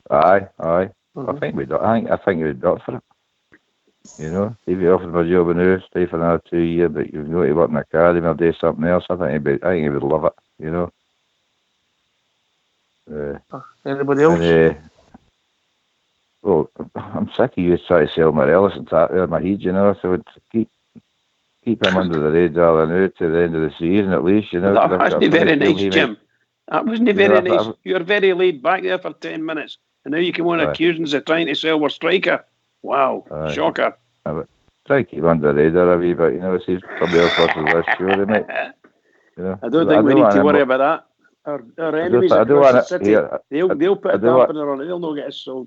Aye. Mm-hmm. I think we do. I think he would do it for it. You know, if you offered him a job now, stay for another 2 years, but you've got to work in the academy or do something else, I think he would love it, you know. Anybody else? Well, I'm sick of you trying to sell Morelos and tap out of my head, you know, so it's keep him under the radar now to the end of the season at least, you know. That wasn't very nice, Jim. That wasn't very nice. You were very laid back there for 10 minutes, and now you come on accusing us of trying to sell our striker. Wow, shocker. Try to keep under the radar a wee bit, you know, see somebody else watches this show, mate. You know, I don't think we need to worry about that. Our enemies across the city, they'll put a dampener on it, they'll not get us sold.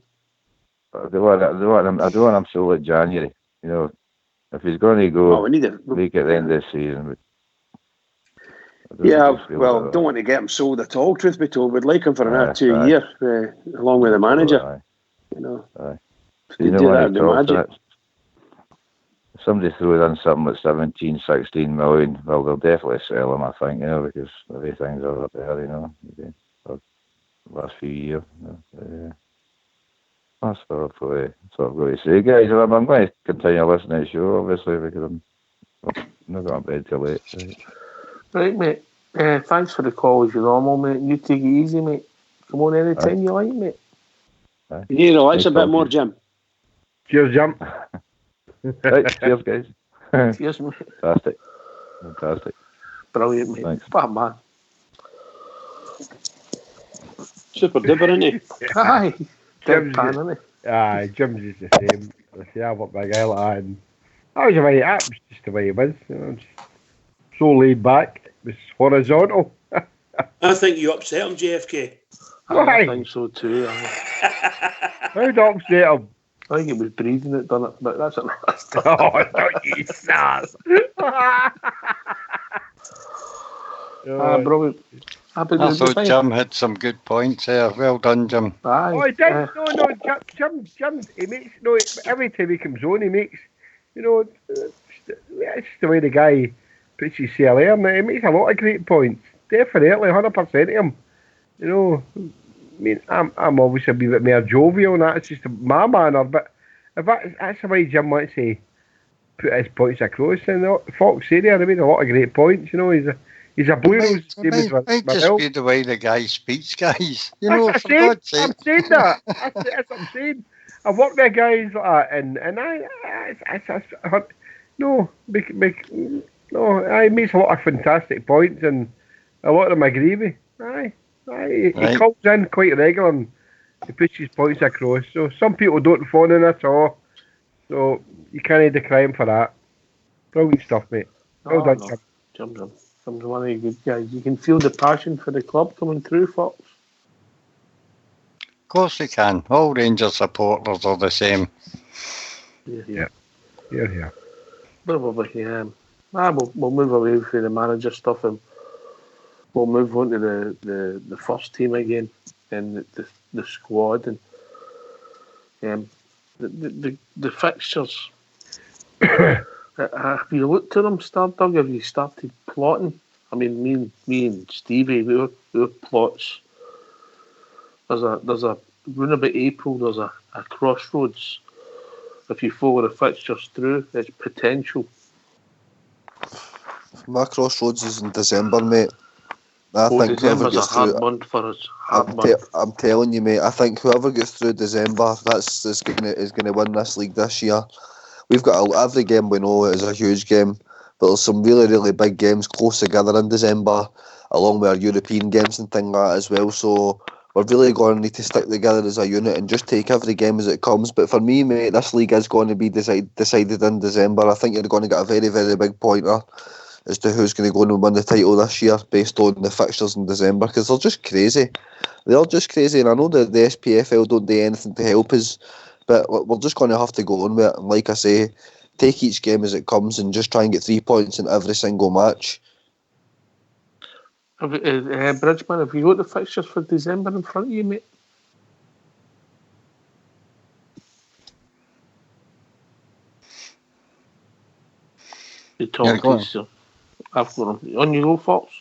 I don't want him sold in January, you know. If he's going to go, we need it. Week at the end of the season. Don't want to get him sold at all, truth be told. We'd like him for another 2 years, along with the manager. You know. You know, somebody threw in something like 17, 16 million. Well, they'll definitely sell him, I think, you know, because everything's over there, you know. last few years. That's what I've got to say, guys. I'm going to continue listening to the show, obviously, because I'm not going to bed till late. Right, mate. Thanks for the call as normal, mate. You take it easy, mate. Come on anytime you like, mate. You need to relax a bit more, Jim. Cheers, Jim. Right, cheers, guys. Cheers, mate. Fantastic. Brilliant, mate. Thanks. Bad man. Super duper, isn't he? Aye. Jim's Deadpan, isn't he? Aye, Jim's is the same. I see, I've got my guy like that, and that was just the way he was. You know, just so laid back. It was horizontal. I think you upset him, JFK. Why? I think so too. How do I upset him? I think it was breathing that done it, but that's another stuff. Oh, don't you start. Brilliant. I thought Jim had some good points there. Well done, Jim. Aye. Oh, he did. Jim, he makes, every time he comes on, he makes, that's the way the guy puts his CLR, and he makes a lot of great points. Definitely, 100% of him. I mean, I'm obviously a wee bit more jovial, and that's just my manner, but if that's the way Jim wants to put his points across, then Fox area, they made a lot of great points, He's a blue rose. It might just be the way the guy speaks, guys. That's for God's sake. I'm saying that. That's what I'm saying. I've worked with guys like that, and he makes a lot of fantastic points, and a lot of them I agree with. He calls in quite regular, and he puts his points across. So some people don't phone in at all. So you can't decry him for that. Brilliant stuff, mate. Well done, Jim. Jim's one of the good guys. You can feel the passion for the club coming through, Fox. Of course we can. All Rangers supporters are the same. Yeah. Probably, yeah. We'll move away from the manager stuff, and we'll move on to the first team again, and the squad, and the fixtures. Have you looked at them, Doug? Have you started plotting? I mean, me and Stevie, we were plots. There's a round about April. There's a crossroads. If you follow the fixtures through, it's potential. My crossroads is in December, mate. I think December's a hard month for us. I'm telling you, mate. I think whoever gets through December, is gonna win this league this year. We've got every game we know is a huge game, but there's some really, really big games close together in December, along with our European games and things like that as well. So we're really going to need to stick together as a unit and just take every game as it comes. But for me, mate, this league is going to be decided in December. I think you're going to get a very, very big pointer as to who's going to go and win the title this year based on the fixtures in December, because they're just crazy. They're just crazy, and I know that the SPFL don't do anything to help us, but we're just going to have to go on with it. And like I say, take each game as it comes and just try and get 3 points in every single match. Bridgman, have you got the fixtures for December in front of you, mate? The talkies. I've got them. On you go, Fox.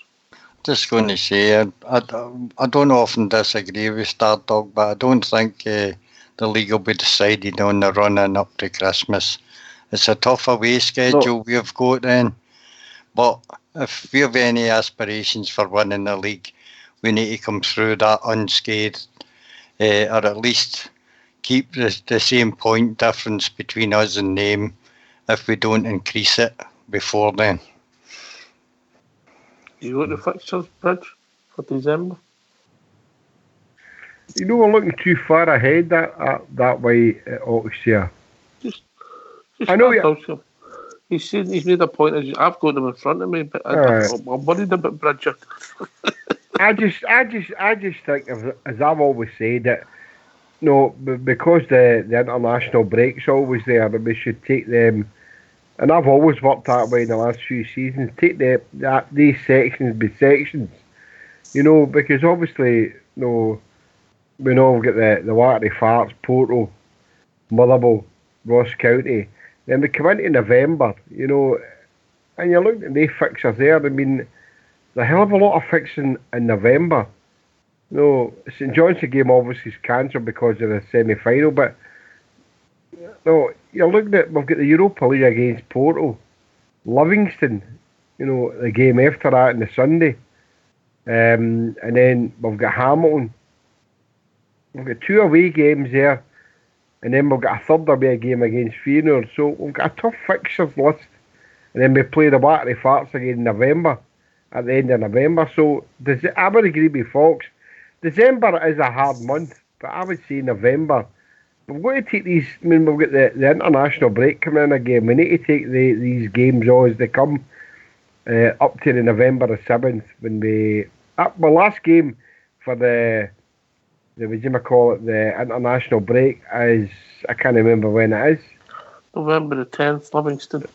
Just going to say, I don't often disagree with Stardog, but I don't think the league will be decided on the run-in up to Christmas. It's a tough away schedule we've got then, but if we have any aspirations for winning the league, we need to come through that unscathed, or at least keep the same point difference between us and them if we don't increase it before then. You got the fixtures, Bridge, for December? We're looking too far ahead that way, Oxia. Just I know you. He's made a point. I've got them in front of me, but I'm worried about Bridger. I just think, as I've always said, that because the international break's always there, that we should take them. And I've always worked that way in the last few seasons. Take these sections by sections, because obviously, we know we've got the Watery Farts, Portal, Motherwell, Ross County. Then we come into November, and you're looking at the fixtures there. I mean, there's a hell of a lot of fixing in November. No, St Johnstone game obviously is cancelled because of the semi-final, but no, you're looking at, we've got the Europa League against Porto, Livingston, the game after that on the Sunday, and then we've got Hamilton. We've got 2 away games there, and then we've got a third away game against Feyenoord. So we've got a tough fixtures list, and then we play the Battery Farts again in November, at the end of November. So I would agree with Fox. December is a hard month, but I would say November. We've got to take these. I mean, we've got the international break coming in again. We need to take these games on as they come up to the November the 7th when my last game for the what do you call it, the international break is, I can't remember when it is. November the 10th, Livingston.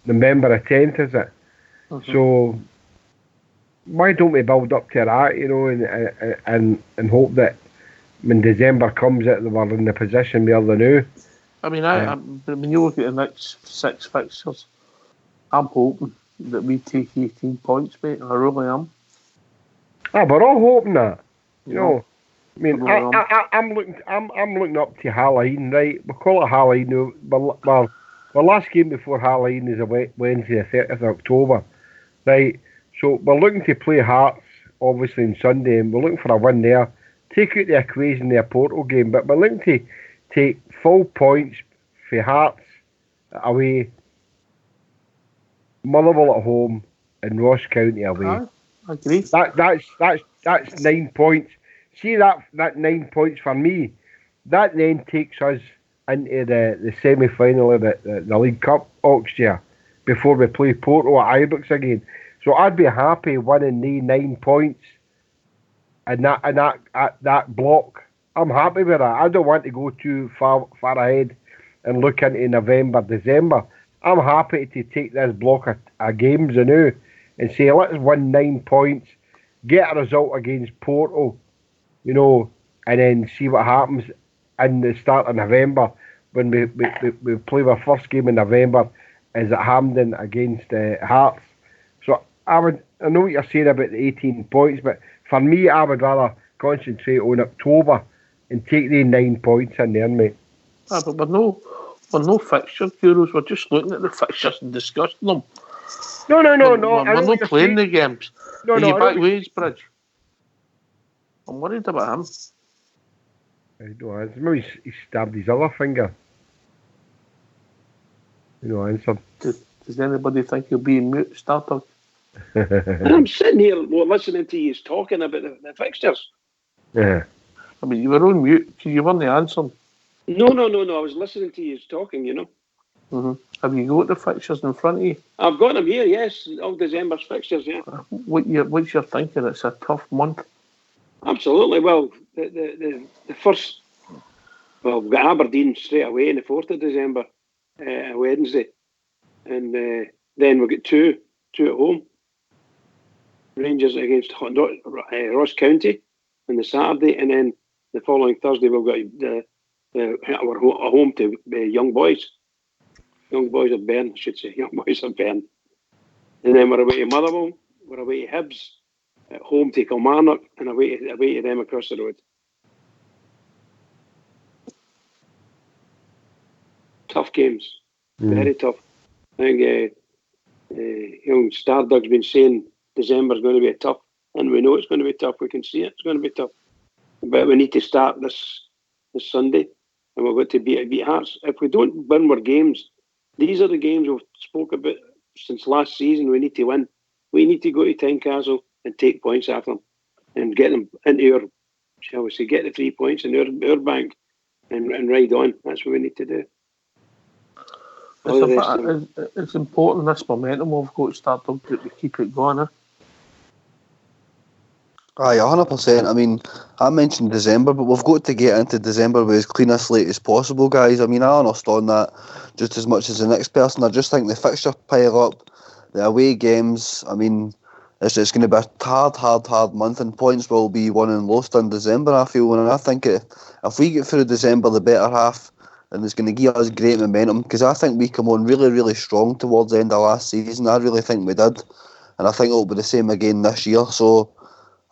November the 10th, is it? Mm-hmm. So why don't we build up to that, and hope that when December comes that we're in the position we are now. I mean, when you look at the next 6 fixtures, I'm hoping that we take 18 points, mate. I really am. We're all hoping that. Yeah. I mean, I'm looking up to Halloween, right? We call it Halloween. Well, our last game before Halloween is a Wednesday, the 30th of October, right? So we're looking to play Hearts, obviously, on Sunday, and we're looking for a win there. Take out the equation the Porto game, but we're looking to take full points for Hearts away, Motherwell at home, and Ross County away. I agree. That's 9 points. See that 9 points for me. That then takes us into the semi-final of the League Cup next year before we play Porto at Ibrox again. So I'd be happy winning the 9 points and that block. I'm happy with that. I don't want to go too far ahead and look into November, December. I'm happy to take this block of games now and say, let's win 9 points, get a result against Porto, and then see what happens in the start of November when we play our first game in November is at Hampden against Hearts. So I know what you're saying about the 18 points, but for me, I would rather concentrate on October and take the 9 points in there, mate. But we're no fixture heroes. We're just looking at the fixtures and discussing them. No. We're not playing the games. No, you back Wadesbridge? I'm worried about him. I don't know. Maybe he stabbed his other finger. Answer. Does anybody think he'll be in mute, Startup? I'm sitting here listening to you talking about the fixtures. Yeah. I mean, you were on mute. You weren't answering. No. I was listening to you talking, Mm-hmm. Have you got the fixtures in front of you? I've got them here, yes. All December's fixtures, yeah. What's your thinking? It's a tough month. Absolutely. Well, the first... Well, we've got Aberdeen straight away on the 4th of December, Wednesday. And then we've got two at home. Rangers against Ross County on the Saturday. And then the following Thursday, we've got our home to Young Boys. Young Boys of Bern, I should say. Young Boys of Bern. And then we're away to Motherwell. We're away to Hibs. At home to Kilmarnock. And away to them across the road. Tough games. Very tough. I think Stardug's been saying December's going to be tough. And we know it's going to be tough. We can see it. It's going to be tough. But we need to start this Sunday. And we've got to beat Hearts. If we don't win our games, these are the games we've spoke about since last season. We need to win. We need to go to Tynecastle and take points after them and get them into our, shall we say, get the 3 points in our bank and ride on. That's what we need to do. It's important, this momentum we've got to start to keep it going. Aye, 100%. I mean, I mentioned December, but we've got to get into December with as clean a slate as possible, guys. I mean, I understand that just as much as the next person. I just think the fixture pile up, the away games, I mean, it's going to be a hard month, and points will be won and lost in December, I feel. And I think if we get through December, the better half, and it's going to give us great momentum, because I think we come on really, really strong towards the end of last season. I really think we did. And I think it'll be the same again this year. So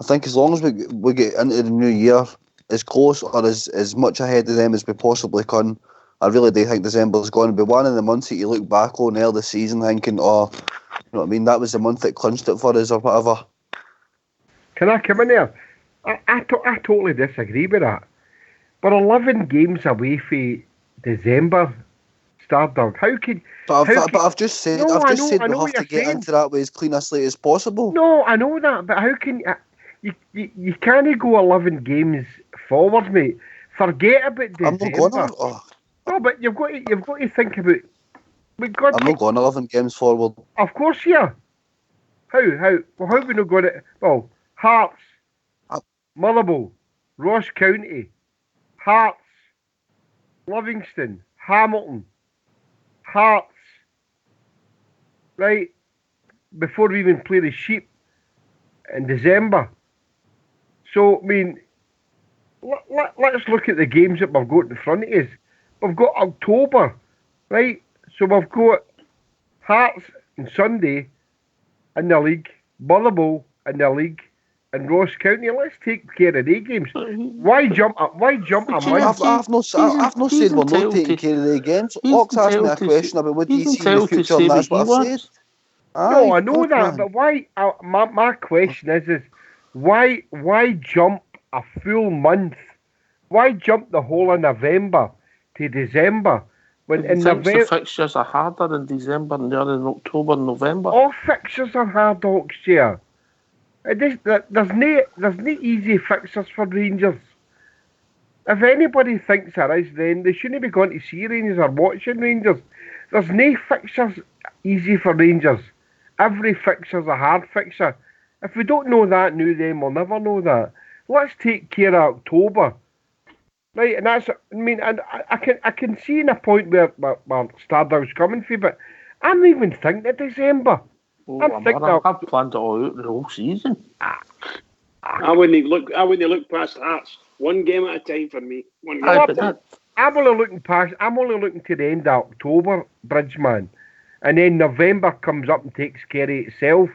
I think as long as we get into the new year as close or as much ahead of them as we possibly can, I really do think December's going to be one of the months that you look back on early season thinking, oh, you know what I mean, that was the month that clinched it for us or whatever. Can I come in there? I totally disagree with that. We're 11 games away from December, Stardog. How can... But I've just said, No, we I know have what to you're get saying. into that with as clean a slate as possible. No, I know that, but how can... You can't go 11 games forward, mate. Forget about December. I'm not going to... Oh, no, but you've got to think about... I'm not going 11 games forward. Of course you are. How? Well, how have we not got it? Well, Hearts, Motherwell, Ross County, Hearts, Livingston, Hamilton, Hearts, right? Before we even play the Sheep in December. So, I mean, let's look at the games that we've got in front of us. We've got October, right? So we've got Hearts on Sunday in the league, Motherwell in the league, and Ross County. Let's take care of the games. Why jump a month? I've not said we're not taking care of the games. Ox asked me a question about what do you see in the future, and that's what I've said. No, I know that, but why? My question is why jump a full month? Why jump the whole of November to December when in November the fixtures are harder in December than they are in October and November? All fixtures are hard, Oxshare. There's no easy fixtures for Rangers. If anybody thinks there is, then they shouldn't be going to see Rangers or watching Rangers. There's no fixtures easy for Rangers. Every fixture's a hard fixture. If we don't know that now, then we'll never know that. Let's take care of October, right? And that's, I mean, and I can see in a point where Stardow's coming from, but I'm not even thinking of December. I've planned it all out the whole season. I wouldn't look past Hearts. One game at a time for me. One game at a time. I'm only looking to the end of October, Bridgeman. And then November comes up and takes care of itself.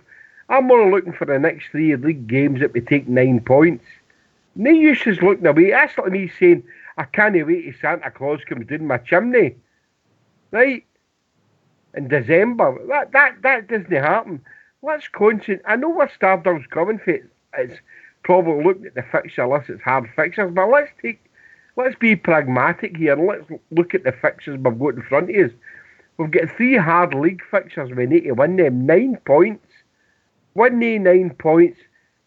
I'm only looking for the next 3 league games that we take 9 points. No use is looking away. That's like me saying, I can't wait till Santa Claus comes down my chimney. Right? In December. That doesn't happen. Let's concentrate. I know where Stardow's coming from. It's probably looking at the fixture list, it's hard fixtures, but let's be pragmatic here and let's look at the fixtures we've got in front of us. We've got 3 hard league fixtures. We need to win them. 9 points. Win the 9 points.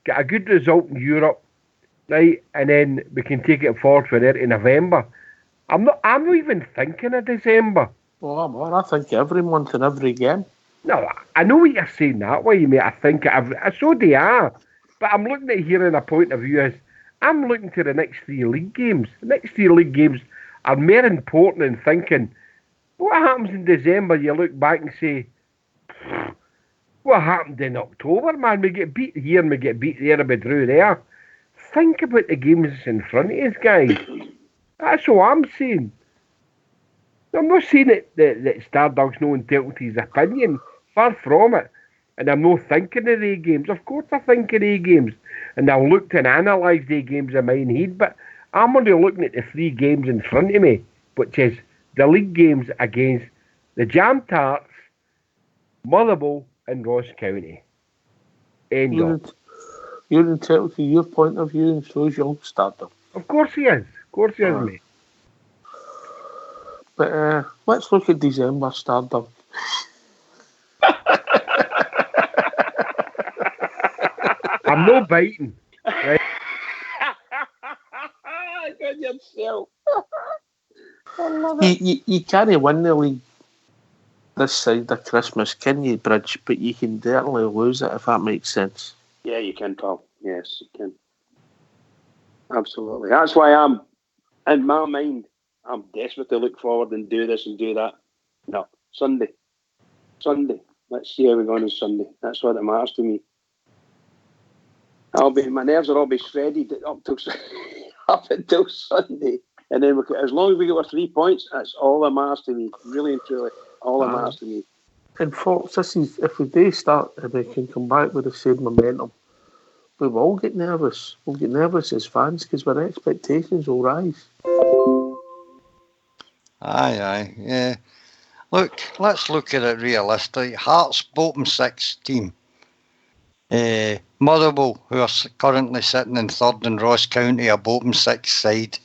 Get a good result in Europe, right? And then we can take it forward for there in November. I'm not even thinking of December. Well, I think every month and every game. No, I know what you're saying that way, mate. I think so they are. But I'm looking at here in a point of view as I'm looking to the next 3 league games. The next 3 league games are more important than thinking. What happens in December? You look back and say, what happened in October, man? We get beat here and we get beat there and we drew there. Think about the games in front of us, guys. That's what I'm saying. I'm not saying that Stardog's not entitled to his opinion. Far from it. And I'm not thinking of the games. Of course I think of the games. And I'll look to analyse the games in my head. But I'm only looking at the 3 games in front of me, which is the league games against the Jam Tarts, Motherwell and Ross County. You're entitled to your point of view and so is young Stardom. Of course he is. Of course he is, mate. But let's look at December, Stardom. I'm not biting. Right? Good yourself. You can't win the league this side of Christmas, can you, Bridge? But you can definitely lose it, if that makes sense. Yeah, you can, Tom. Yes, you can. Absolutely. That's why I'm, in my mind, I'm desperate to look forward and do this and do that. No, Sunday. Let's see how we go on Sunday. That's what it matters to me. My nerves will all be shredded up until Sunday. And then as long as we get our 3 points, that's all that matters to me. Really and truly, all that matters to me. And folks, this is, if we do start, if we can come back with the same momentum, we will all get nervous. We'll get nervous as fans because our expectations will rise. Aye, yeah. Look, let's look at it realistically. Hearts bottom 6 team. Motherwell, who are currently sitting in third in Ross County, a bottom 6 side.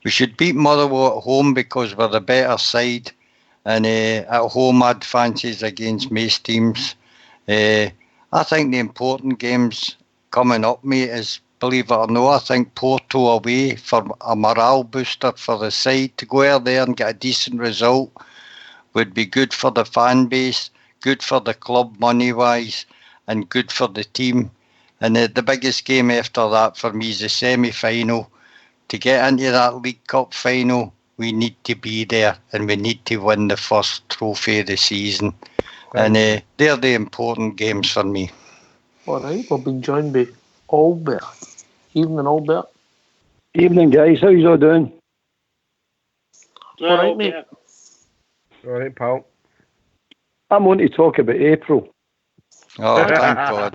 We should beat Motherwell at home because we're the better side. And at home, I'd fancies against most teams. I think the important games coming up, mate, is, believe it or not, I think Porto away for a morale booster for the side. To go out there and get a decent result would be good for the fan base, good for the club money-wise, and good for the team. And the biggest game after that for me is the semi-final. To get into that League Cup final, we need to be there and we need to win the first trophy of the season. And they're the important games for me. All right, we've been joined by Albert. Evening, Albert. Evening, guys. How you all doing? All right, mate. All right, pal. I'm on to talk about April. Oh, thank God.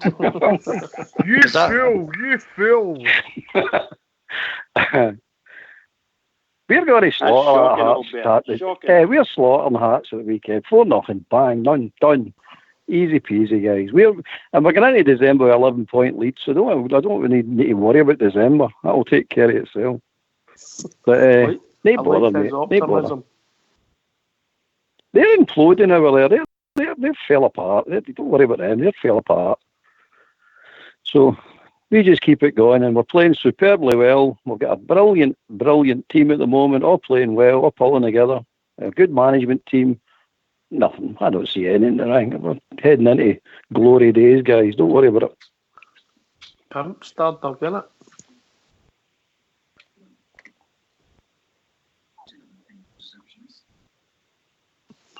You fool! We're going to slaughter shocking, Hearts. Albert. Shocking. We're slaughtering Hearts at the weekend. 4-0, bang, done. Easy peasy, guys. We're going into December with 11-point lead, so I don't really need to worry about December. That'll take care of itself. But they bother me. They bother. They're imploding over there. They fell apart. Don't worry about them. They fell apart. So we just keep it going, and we're playing superbly well. We've got a brilliant team at the moment, all playing well, all pulling together. A good management team. Nothing. I don't see anything wrong. We're heading into glory days, guys. Don't worry about it. Pimp, Stardog, innit?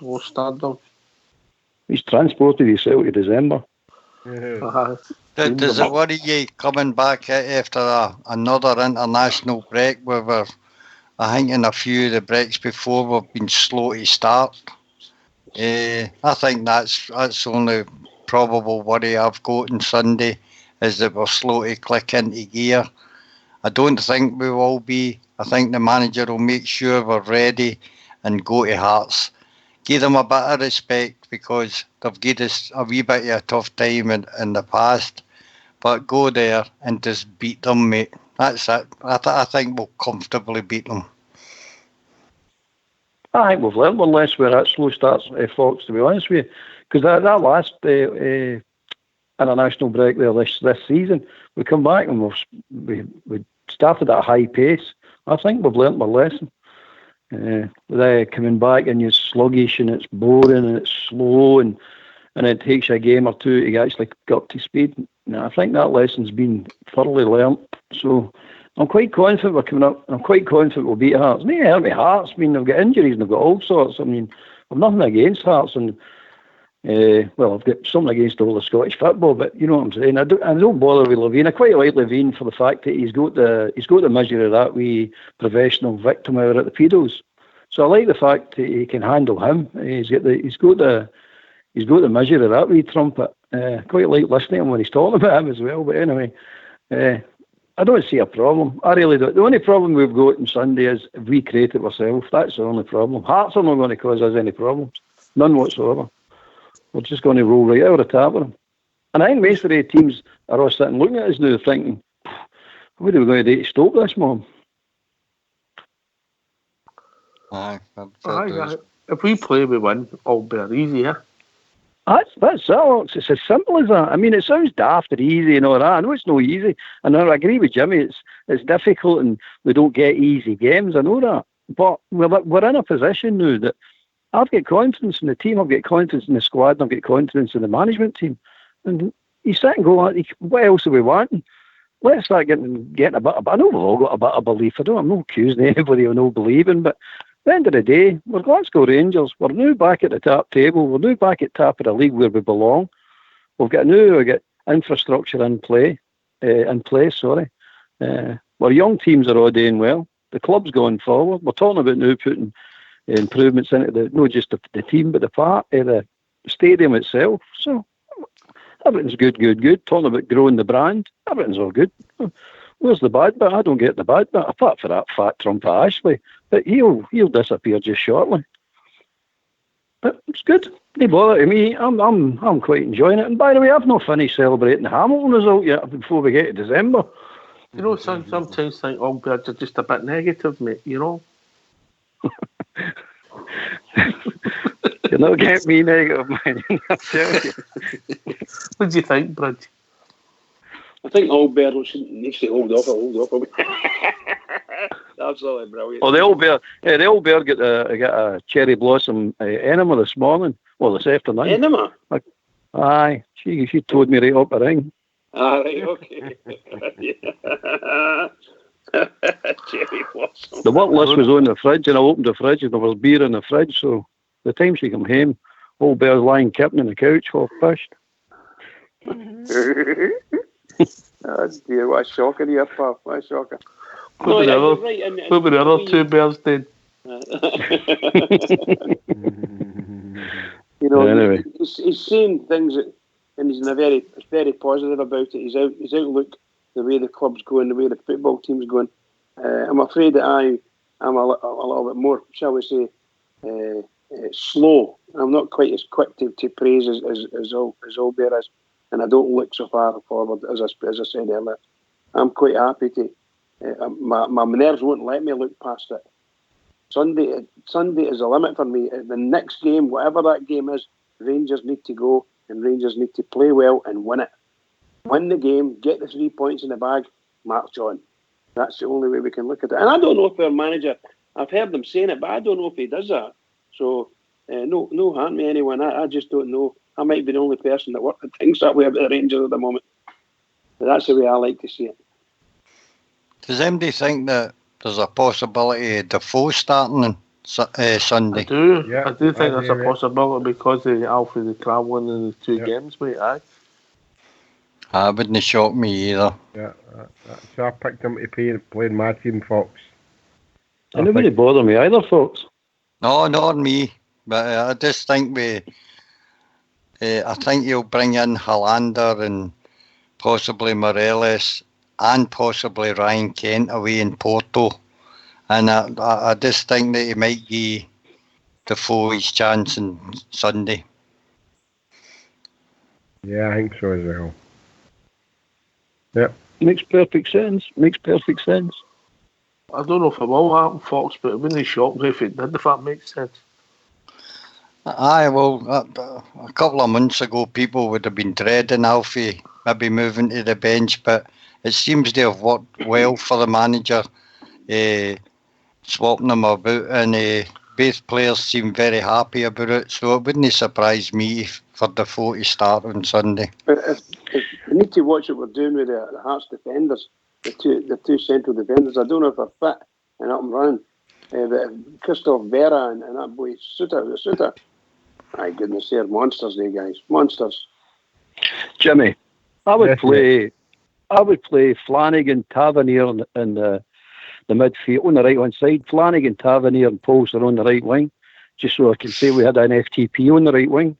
Oh, Stardog. He's transported himself to December. Does it worry you coming back after another international break? I think in a few of the breaks before we've been slow to start. I think that's the only probable worry I've got on Sunday is that we're slow to click into gear. I don't think we will be. I think the manager will make sure we're ready and go to Hearts. Give them a bit of respect because they've given us a wee bit of a tough time in the past. But go there and just beat them, mate. That's it. I think we'll comfortably beat them. I think we've learned one less where that slow starts, Fox, to be honest with you. Because that last international break there this season, we come back and we started at a high pace. I think we've learnt our lesson. They're coming back and you're sluggish and it's boring and it's slow and it takes you a game or two to actually get up to speed. Now, I think that lesson's been thoroughly learnt. So I'm quite confident we're coming up. I'm quite confident we'll beat Hearts. They hurt me Hearts. I mean, they've got injuries and they've got all sorts. I mean, I've nothing against Hearts and well, I've got something against all the Scottish football, but you know what I'm saying. I don't bother with Levine. I quite like Levine for the fact that he's got the measure of that wee professional victim out at the pedos. So I like the fact that he can handle him. He's got the measure of that wee trumpet. Quite like listening to him when he's talking about him as well. But anyway, I don't see a problem. I really don't. The only problem we've got on Sunday is if we create it ourselves. That's the only problem. Hearts are not going to cause us any problems. None whatsoever. We're just going to roll right out of the tap with them. And I think most of the teams are all sitting looking at us now thinking, what are we going to do to stop this, Mom? Aye, if we play, we win. All be easy, yeah? That's it. It's as simple as that. I mean, it sounds daft and easy and all that. I know it's no easy. And I agree with Jimmy. It's difficult and we don't get easy games. I know that. But we're in a position now that I've got confidence in the team, I've got confidence in the squad, and I've got confidence in the management team. And you sit and go, what else are we wanting? Let's start getting a bit of, I know we've all got a bit of belief. I'm not accusing anybody of no believing, but at the end of the day, we're Glasgow Rangers. We're now back at the top table. We're now back at top of the league where we belong. We've got infrastructure in place. Our young teams are all doing well. The club's going forward. We're talking about now putting improvements into not just the team, but the stadium itself. So Everything's good. Talking about growing the brand, everything's all good. Where's the bad bit? I don't get the bad bit, apart from that fat trump of Ashley. But he'll disappear just shortly. But it's good. No bother to me. I'm quite enjoying it. And by the way, I've not finished celebrating the Hamilton result yet before we get to December. You know, sometimes think all birds are just a bit negative, mate, you know? You're not getting me negative, man. I tell you. What do you think, Bridge? I think Albert needs to hold off a bit. Absolutely brilliant. Oh, the old bear got a cherry blossom enema this morning. Well, this afternoon. Enema? Aye, she told me right up the ring. Right, okay. Cherry blossom. The work list was on the fridge, and I opened the fridge, and there was beer in the fridge. So the time she come home, old bear's lying kipping on the couch, all fished. Oh dear, what a shocker here, pal. What a shocker. What were the other two bears then? You know, anyway. he's saying things that, and he's very positive about it. His outlook, the way the club's going, the way the football team's going. I'm afraid that I'm a little bit more, shall we say, slow. I'm not quite as quick to praise as Albert is, and I don't look so far forward as I said earlier. I'm quite happy to. My nerves won't let me look past it. Sunday is a limit for me. The next game, whatever that game is, Rangers need to go and Rangers need to play well and win it. Win the game, get the 3 points in the bag, march on. That's the only way we can look at it. And I don't know if our manager, I've heard them saying it, but I don't know if he does that. So, no harm to anyone. I just don't know. I might be the only person that thinks that way about the Rangers at the moment. But that's the way I like to see it. Does anybody think that there's a possibility of Defoe starting on Sunday? I do. Yeah, I do think there's a possibility because of Alfred travelling in the two games, mate. Aye. That wouldn't shock me either. Yeah, so I picked him to play in my team, Fox. It wouldn't really bother me either, Fox. No, not me. But I just think I think he'll bring in Hollander and possibly Morelos and possibly Ryan Kent away in Porto. And I just think that he might give Defoe his chance on Sunday. Yeah, I think so as well. Yep. Makes perfect sense. I don't know if it will happen, Fox, but it wouldn't shock me if it did, if that makes sense. Aye, well, a couple of months ago, people would have been dreading Alfie maybe moving to the bench, but it seems to have worked well for the manager, swapping them about, and both players seem very happy about it, so it wouldn't surprise me for Defoe to start on Sunday. But we need to watch what we're doing with the Hearts defenders, the two central defenders. I don't know if they're fit and up and running. But Christoph Vera and that boy Suter. My goodness, they're monsters, they guys. Monsters. Jimmy, I would play Flanagan, Tavernier in the midfield on the right hand side. Flanagan, Tavernier and Paulson on the right wing. Just so I can say we had an FTP on the right wing.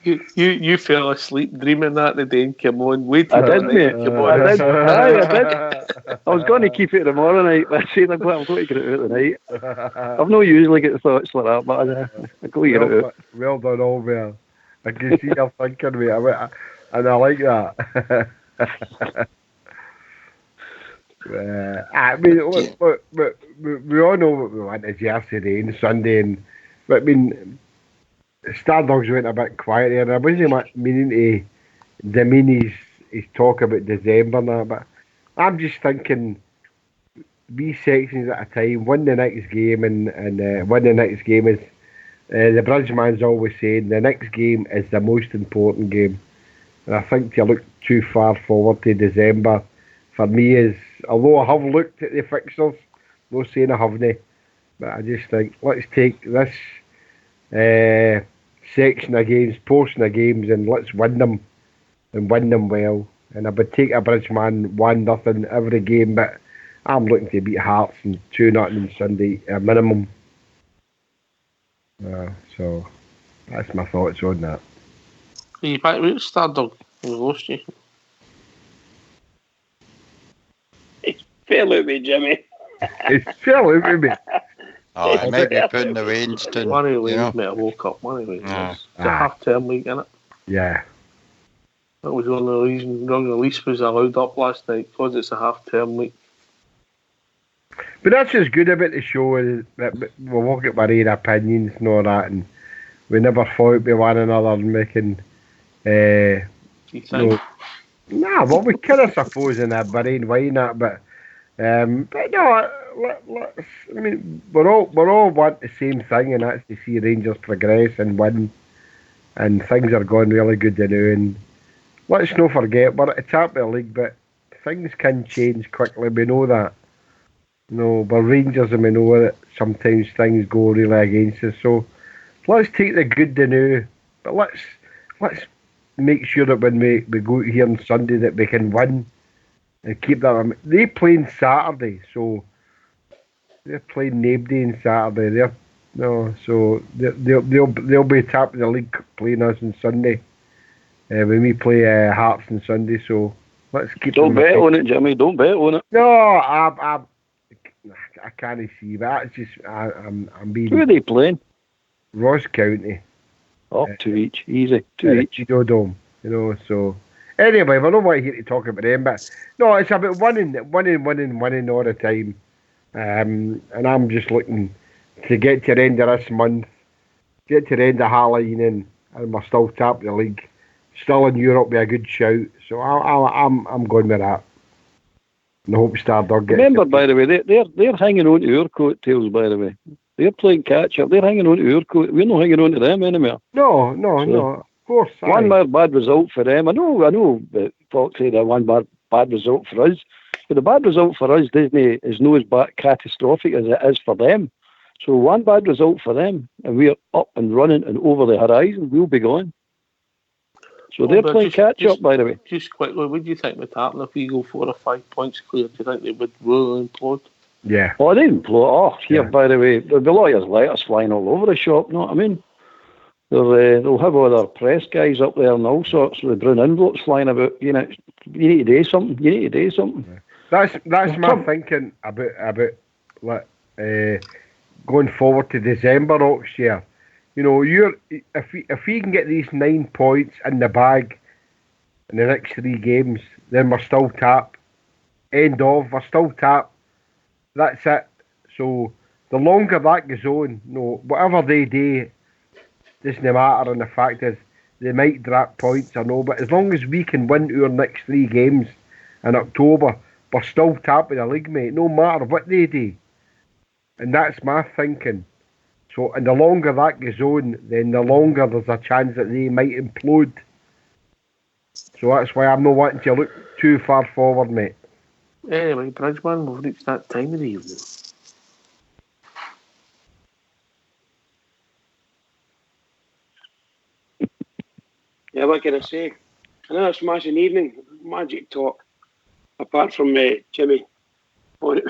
You fell asleep dreaming that the day and came on. Wait till I did, mate. I did. I was going to keep it tomorrow night, but I said I'm going to get it out tonight. I've not usually got thoughts like that, but I go get it out. Well done, Albert. I can see your thinking, mate. And I like that. I mean, we all know what we want to Jersey Day Sunday, but I mean, Stardogs went a bit quieter, and I wasn't meaning to demean his talk about December and that, but I'm just thinking wee sections at a time, win the next game, and win the next game is, the Bridgeman's always saying, the next game is the most important game. And I think to look too far forward to December, for me, is, although I have looked at the fixtures, no saying I haven't, but I just think, let's take this section of games, portion of games, and let's win them, and win them well. And I would take a Bridgeman 1-0 every game, but I'm looking to beat Hearts and 2-0 on Sunday, a minimum. So, That's my thoughts on that. Are you back with Stardog? We lost you. Fair out me, Jimmy. It's fell out with me. Oh, it might be putting the rains down. One of the you Waynes know? might have woke up. One of the Waynes. Yeah. It's a half-term week, isn't it? Yeah. That was one of the reasons Young Release was allowed up last night, because it's a half-term week. But that's what's good about the show, is that we all get our own opinions and all that, and we never fight with one another and making... You think? Nah, well, we kind of suppose in that brain, why not? But no, let's. I mean, we're all want the same thing, and that's to see Rangers progress and win, and things are going really good now. And let's not forget we're at the top of the league, but things can change quickly. We know that. We're Rangers, and we know that sometimes things go really against us. So let's take the good to now, but let's make sure that when we go out here on Sunday that we can win and keep that. They playing Saturday, so they're playing nobody on Saturday. So they'll be top of the league playing us on Sunday. When we play Hearts on Sunday, so let's keep. Don't bet on it, Jimmy. Don't bet on it. No, I can't see, but that's just I'm being. Who are they playing? Ross County. Oh, 2 each. Easy. 2 each. Dome, so... Anyway, we're not here to talk about them, but... No, it's about winning all the time. And I'm just looking to get to the end of this month, get to the end of Halloween, and we're still top of the league. Still in Europe with a good shout. So I'm going with that. And I hope Stardog gets... Remember, by the way, they're hanging on to our coattails, by the way. They're playing catch-up. They're hanging on to our coat. We're not hanging on to them anymore. No. Of course. One bad result for them. I know that folks say that one bad result for us. But the bad result for us, Disney, is not as bad, catastrophic as it is for them. So one bad result for them, and we're up and running and over the horizon, we'll be going. So they're playing catch-up, by the way. Just quickly, what do you think would happen if we go 4 or 5 points clear? Do you think they would really implode? Yeah. Oh, they implode. Oh, here, by the way, there'll be a lot of letters flying all over the shop, know what I mean? They'll have all their press guys up there and all sorts of the brown envelopes flying about. You need to do something. That's my thinking about going forward to December next year. If we can get these 9 points in the bag in the next 3 games, then we're still top. We're still top. That's it. So the longer that goes on, whatever they do doesn't matter, and the fact is they might drop points or no, but as long as we can win our next 3 games in October, we're still top of the league, mate, no matter what they do. And that's my thinking. So, and the longer that goes on, then the longer there's a chance that they might implode. So that's why I'm not wanting to look too far forward, mate. Anyway, Bridgeman, we've reached that time of the evening. Yeah, what can I say? Another smashing evening, magic talk. Apart from Jimmy. Can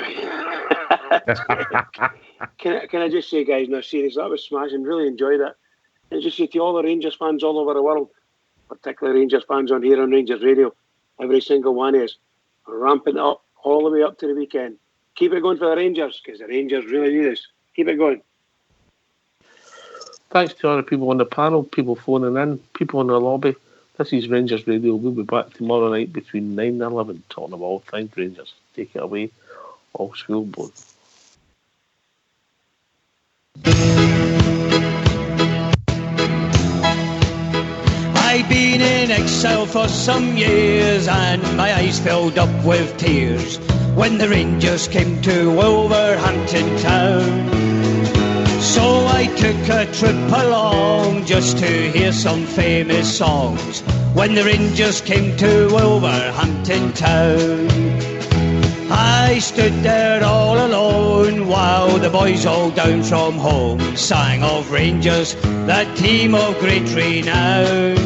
I just say, guys, no, seriously, that was smashing. Really enjoyed it. And just say to all the Rangers fans all over the world, particularly Rangers fans on here on Rangers Radio, every single one of us, ramping it up all the way up to the weekend. Keep it going for the Rangers, because the Rangers really need this. Keep it going. Thanks to all the people on the panel, people phoning in, people in the lobby. This is Rangers Radio. We'll be back tomorrow night between 9 and 11, talking about all things Rangers. Take it away, all school board. I've been in exile for some years, and my eyes filled up with tears when the Rangers came to Wolverhampton town. So I took a trip along just to hear some famous songs when the Rangers came to Wolverhampton town. I stood there all alone while the boys all down from home sang of Rangers, that team of great renown.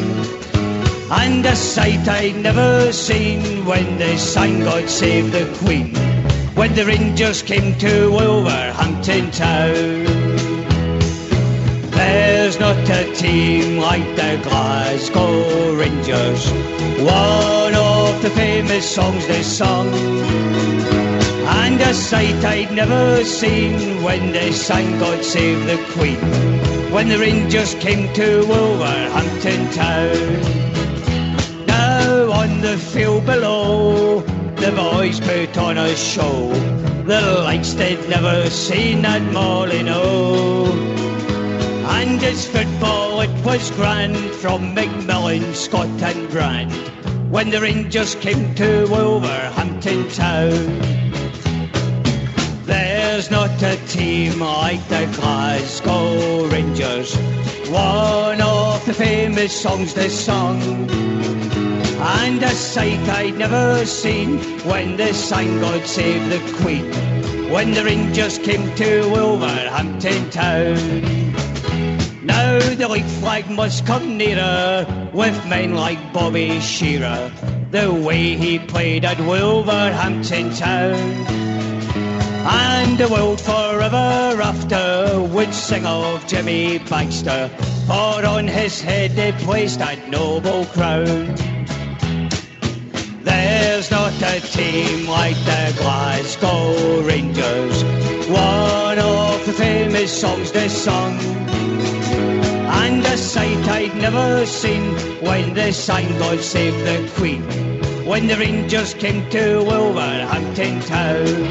And a sight I'd never seen when they sang God Save the Queen, when the Rangers came to Wolverhampton town. There's not a team like the Glasgow Rangers, one of the famous songs they sung, and a sight I'd never seen when they sang God Save the Queen, when the Rangers came to Wolverhampton town. Now on the field below, the boys put on a show, the likes they'd never seen at Molyneux. And as football it was grand, from Macmillan, Scott and Brand, when the Rangers came to Wolverhampton town. There's not a team like the Glasgow Rangers, one of the famous songs they sung, and a sight I'd never seen when they sang God Save the Queen, when the Rangers came to Wolverhampton town. Now the League flag must come nearer, with men like Bobby Shearer, the way he played at Wolverhampton town. And the world forever after would sing of Jimmy Baxter, for on his head they placed that noble crown. There's not a team like the Glasgow Rangers, one of the famous songs they sung, and a sight I'd never seen when they sang God Save the Queen, when the Rangers came to Wolverhampton town.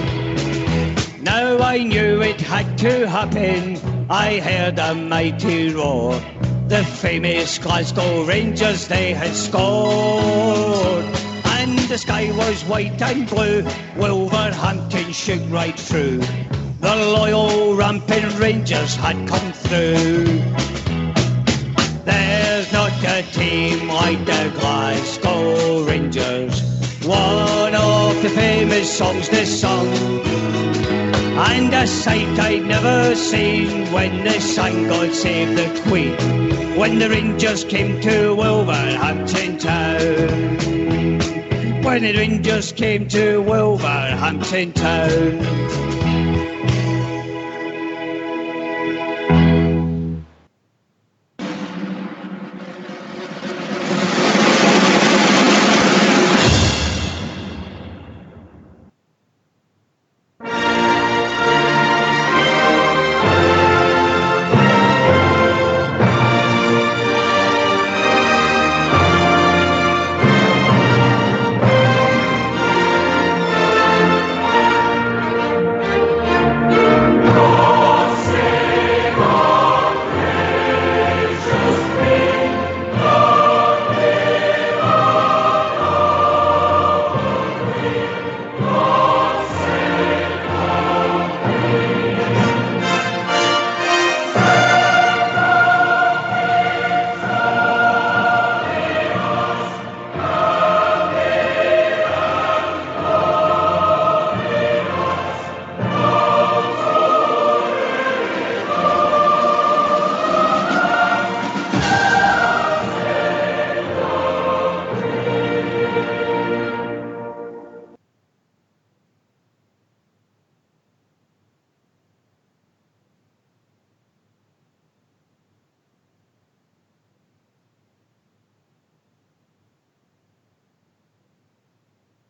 Now I knew it had to happen, I heard a mighty roar, the famous Glasgow Rangers they had scored, and the sky was white and blue, Wolverhampton shook right through, the loyal rampant Rangers had come through. There's not a team like the Glasgow Rangers, one of the famous songs they sung, and a sight I'd never seen when they sang God Save the Queen, when the Rangers came to Wolverhampton town. When the Rangers came to Wolverhampton town.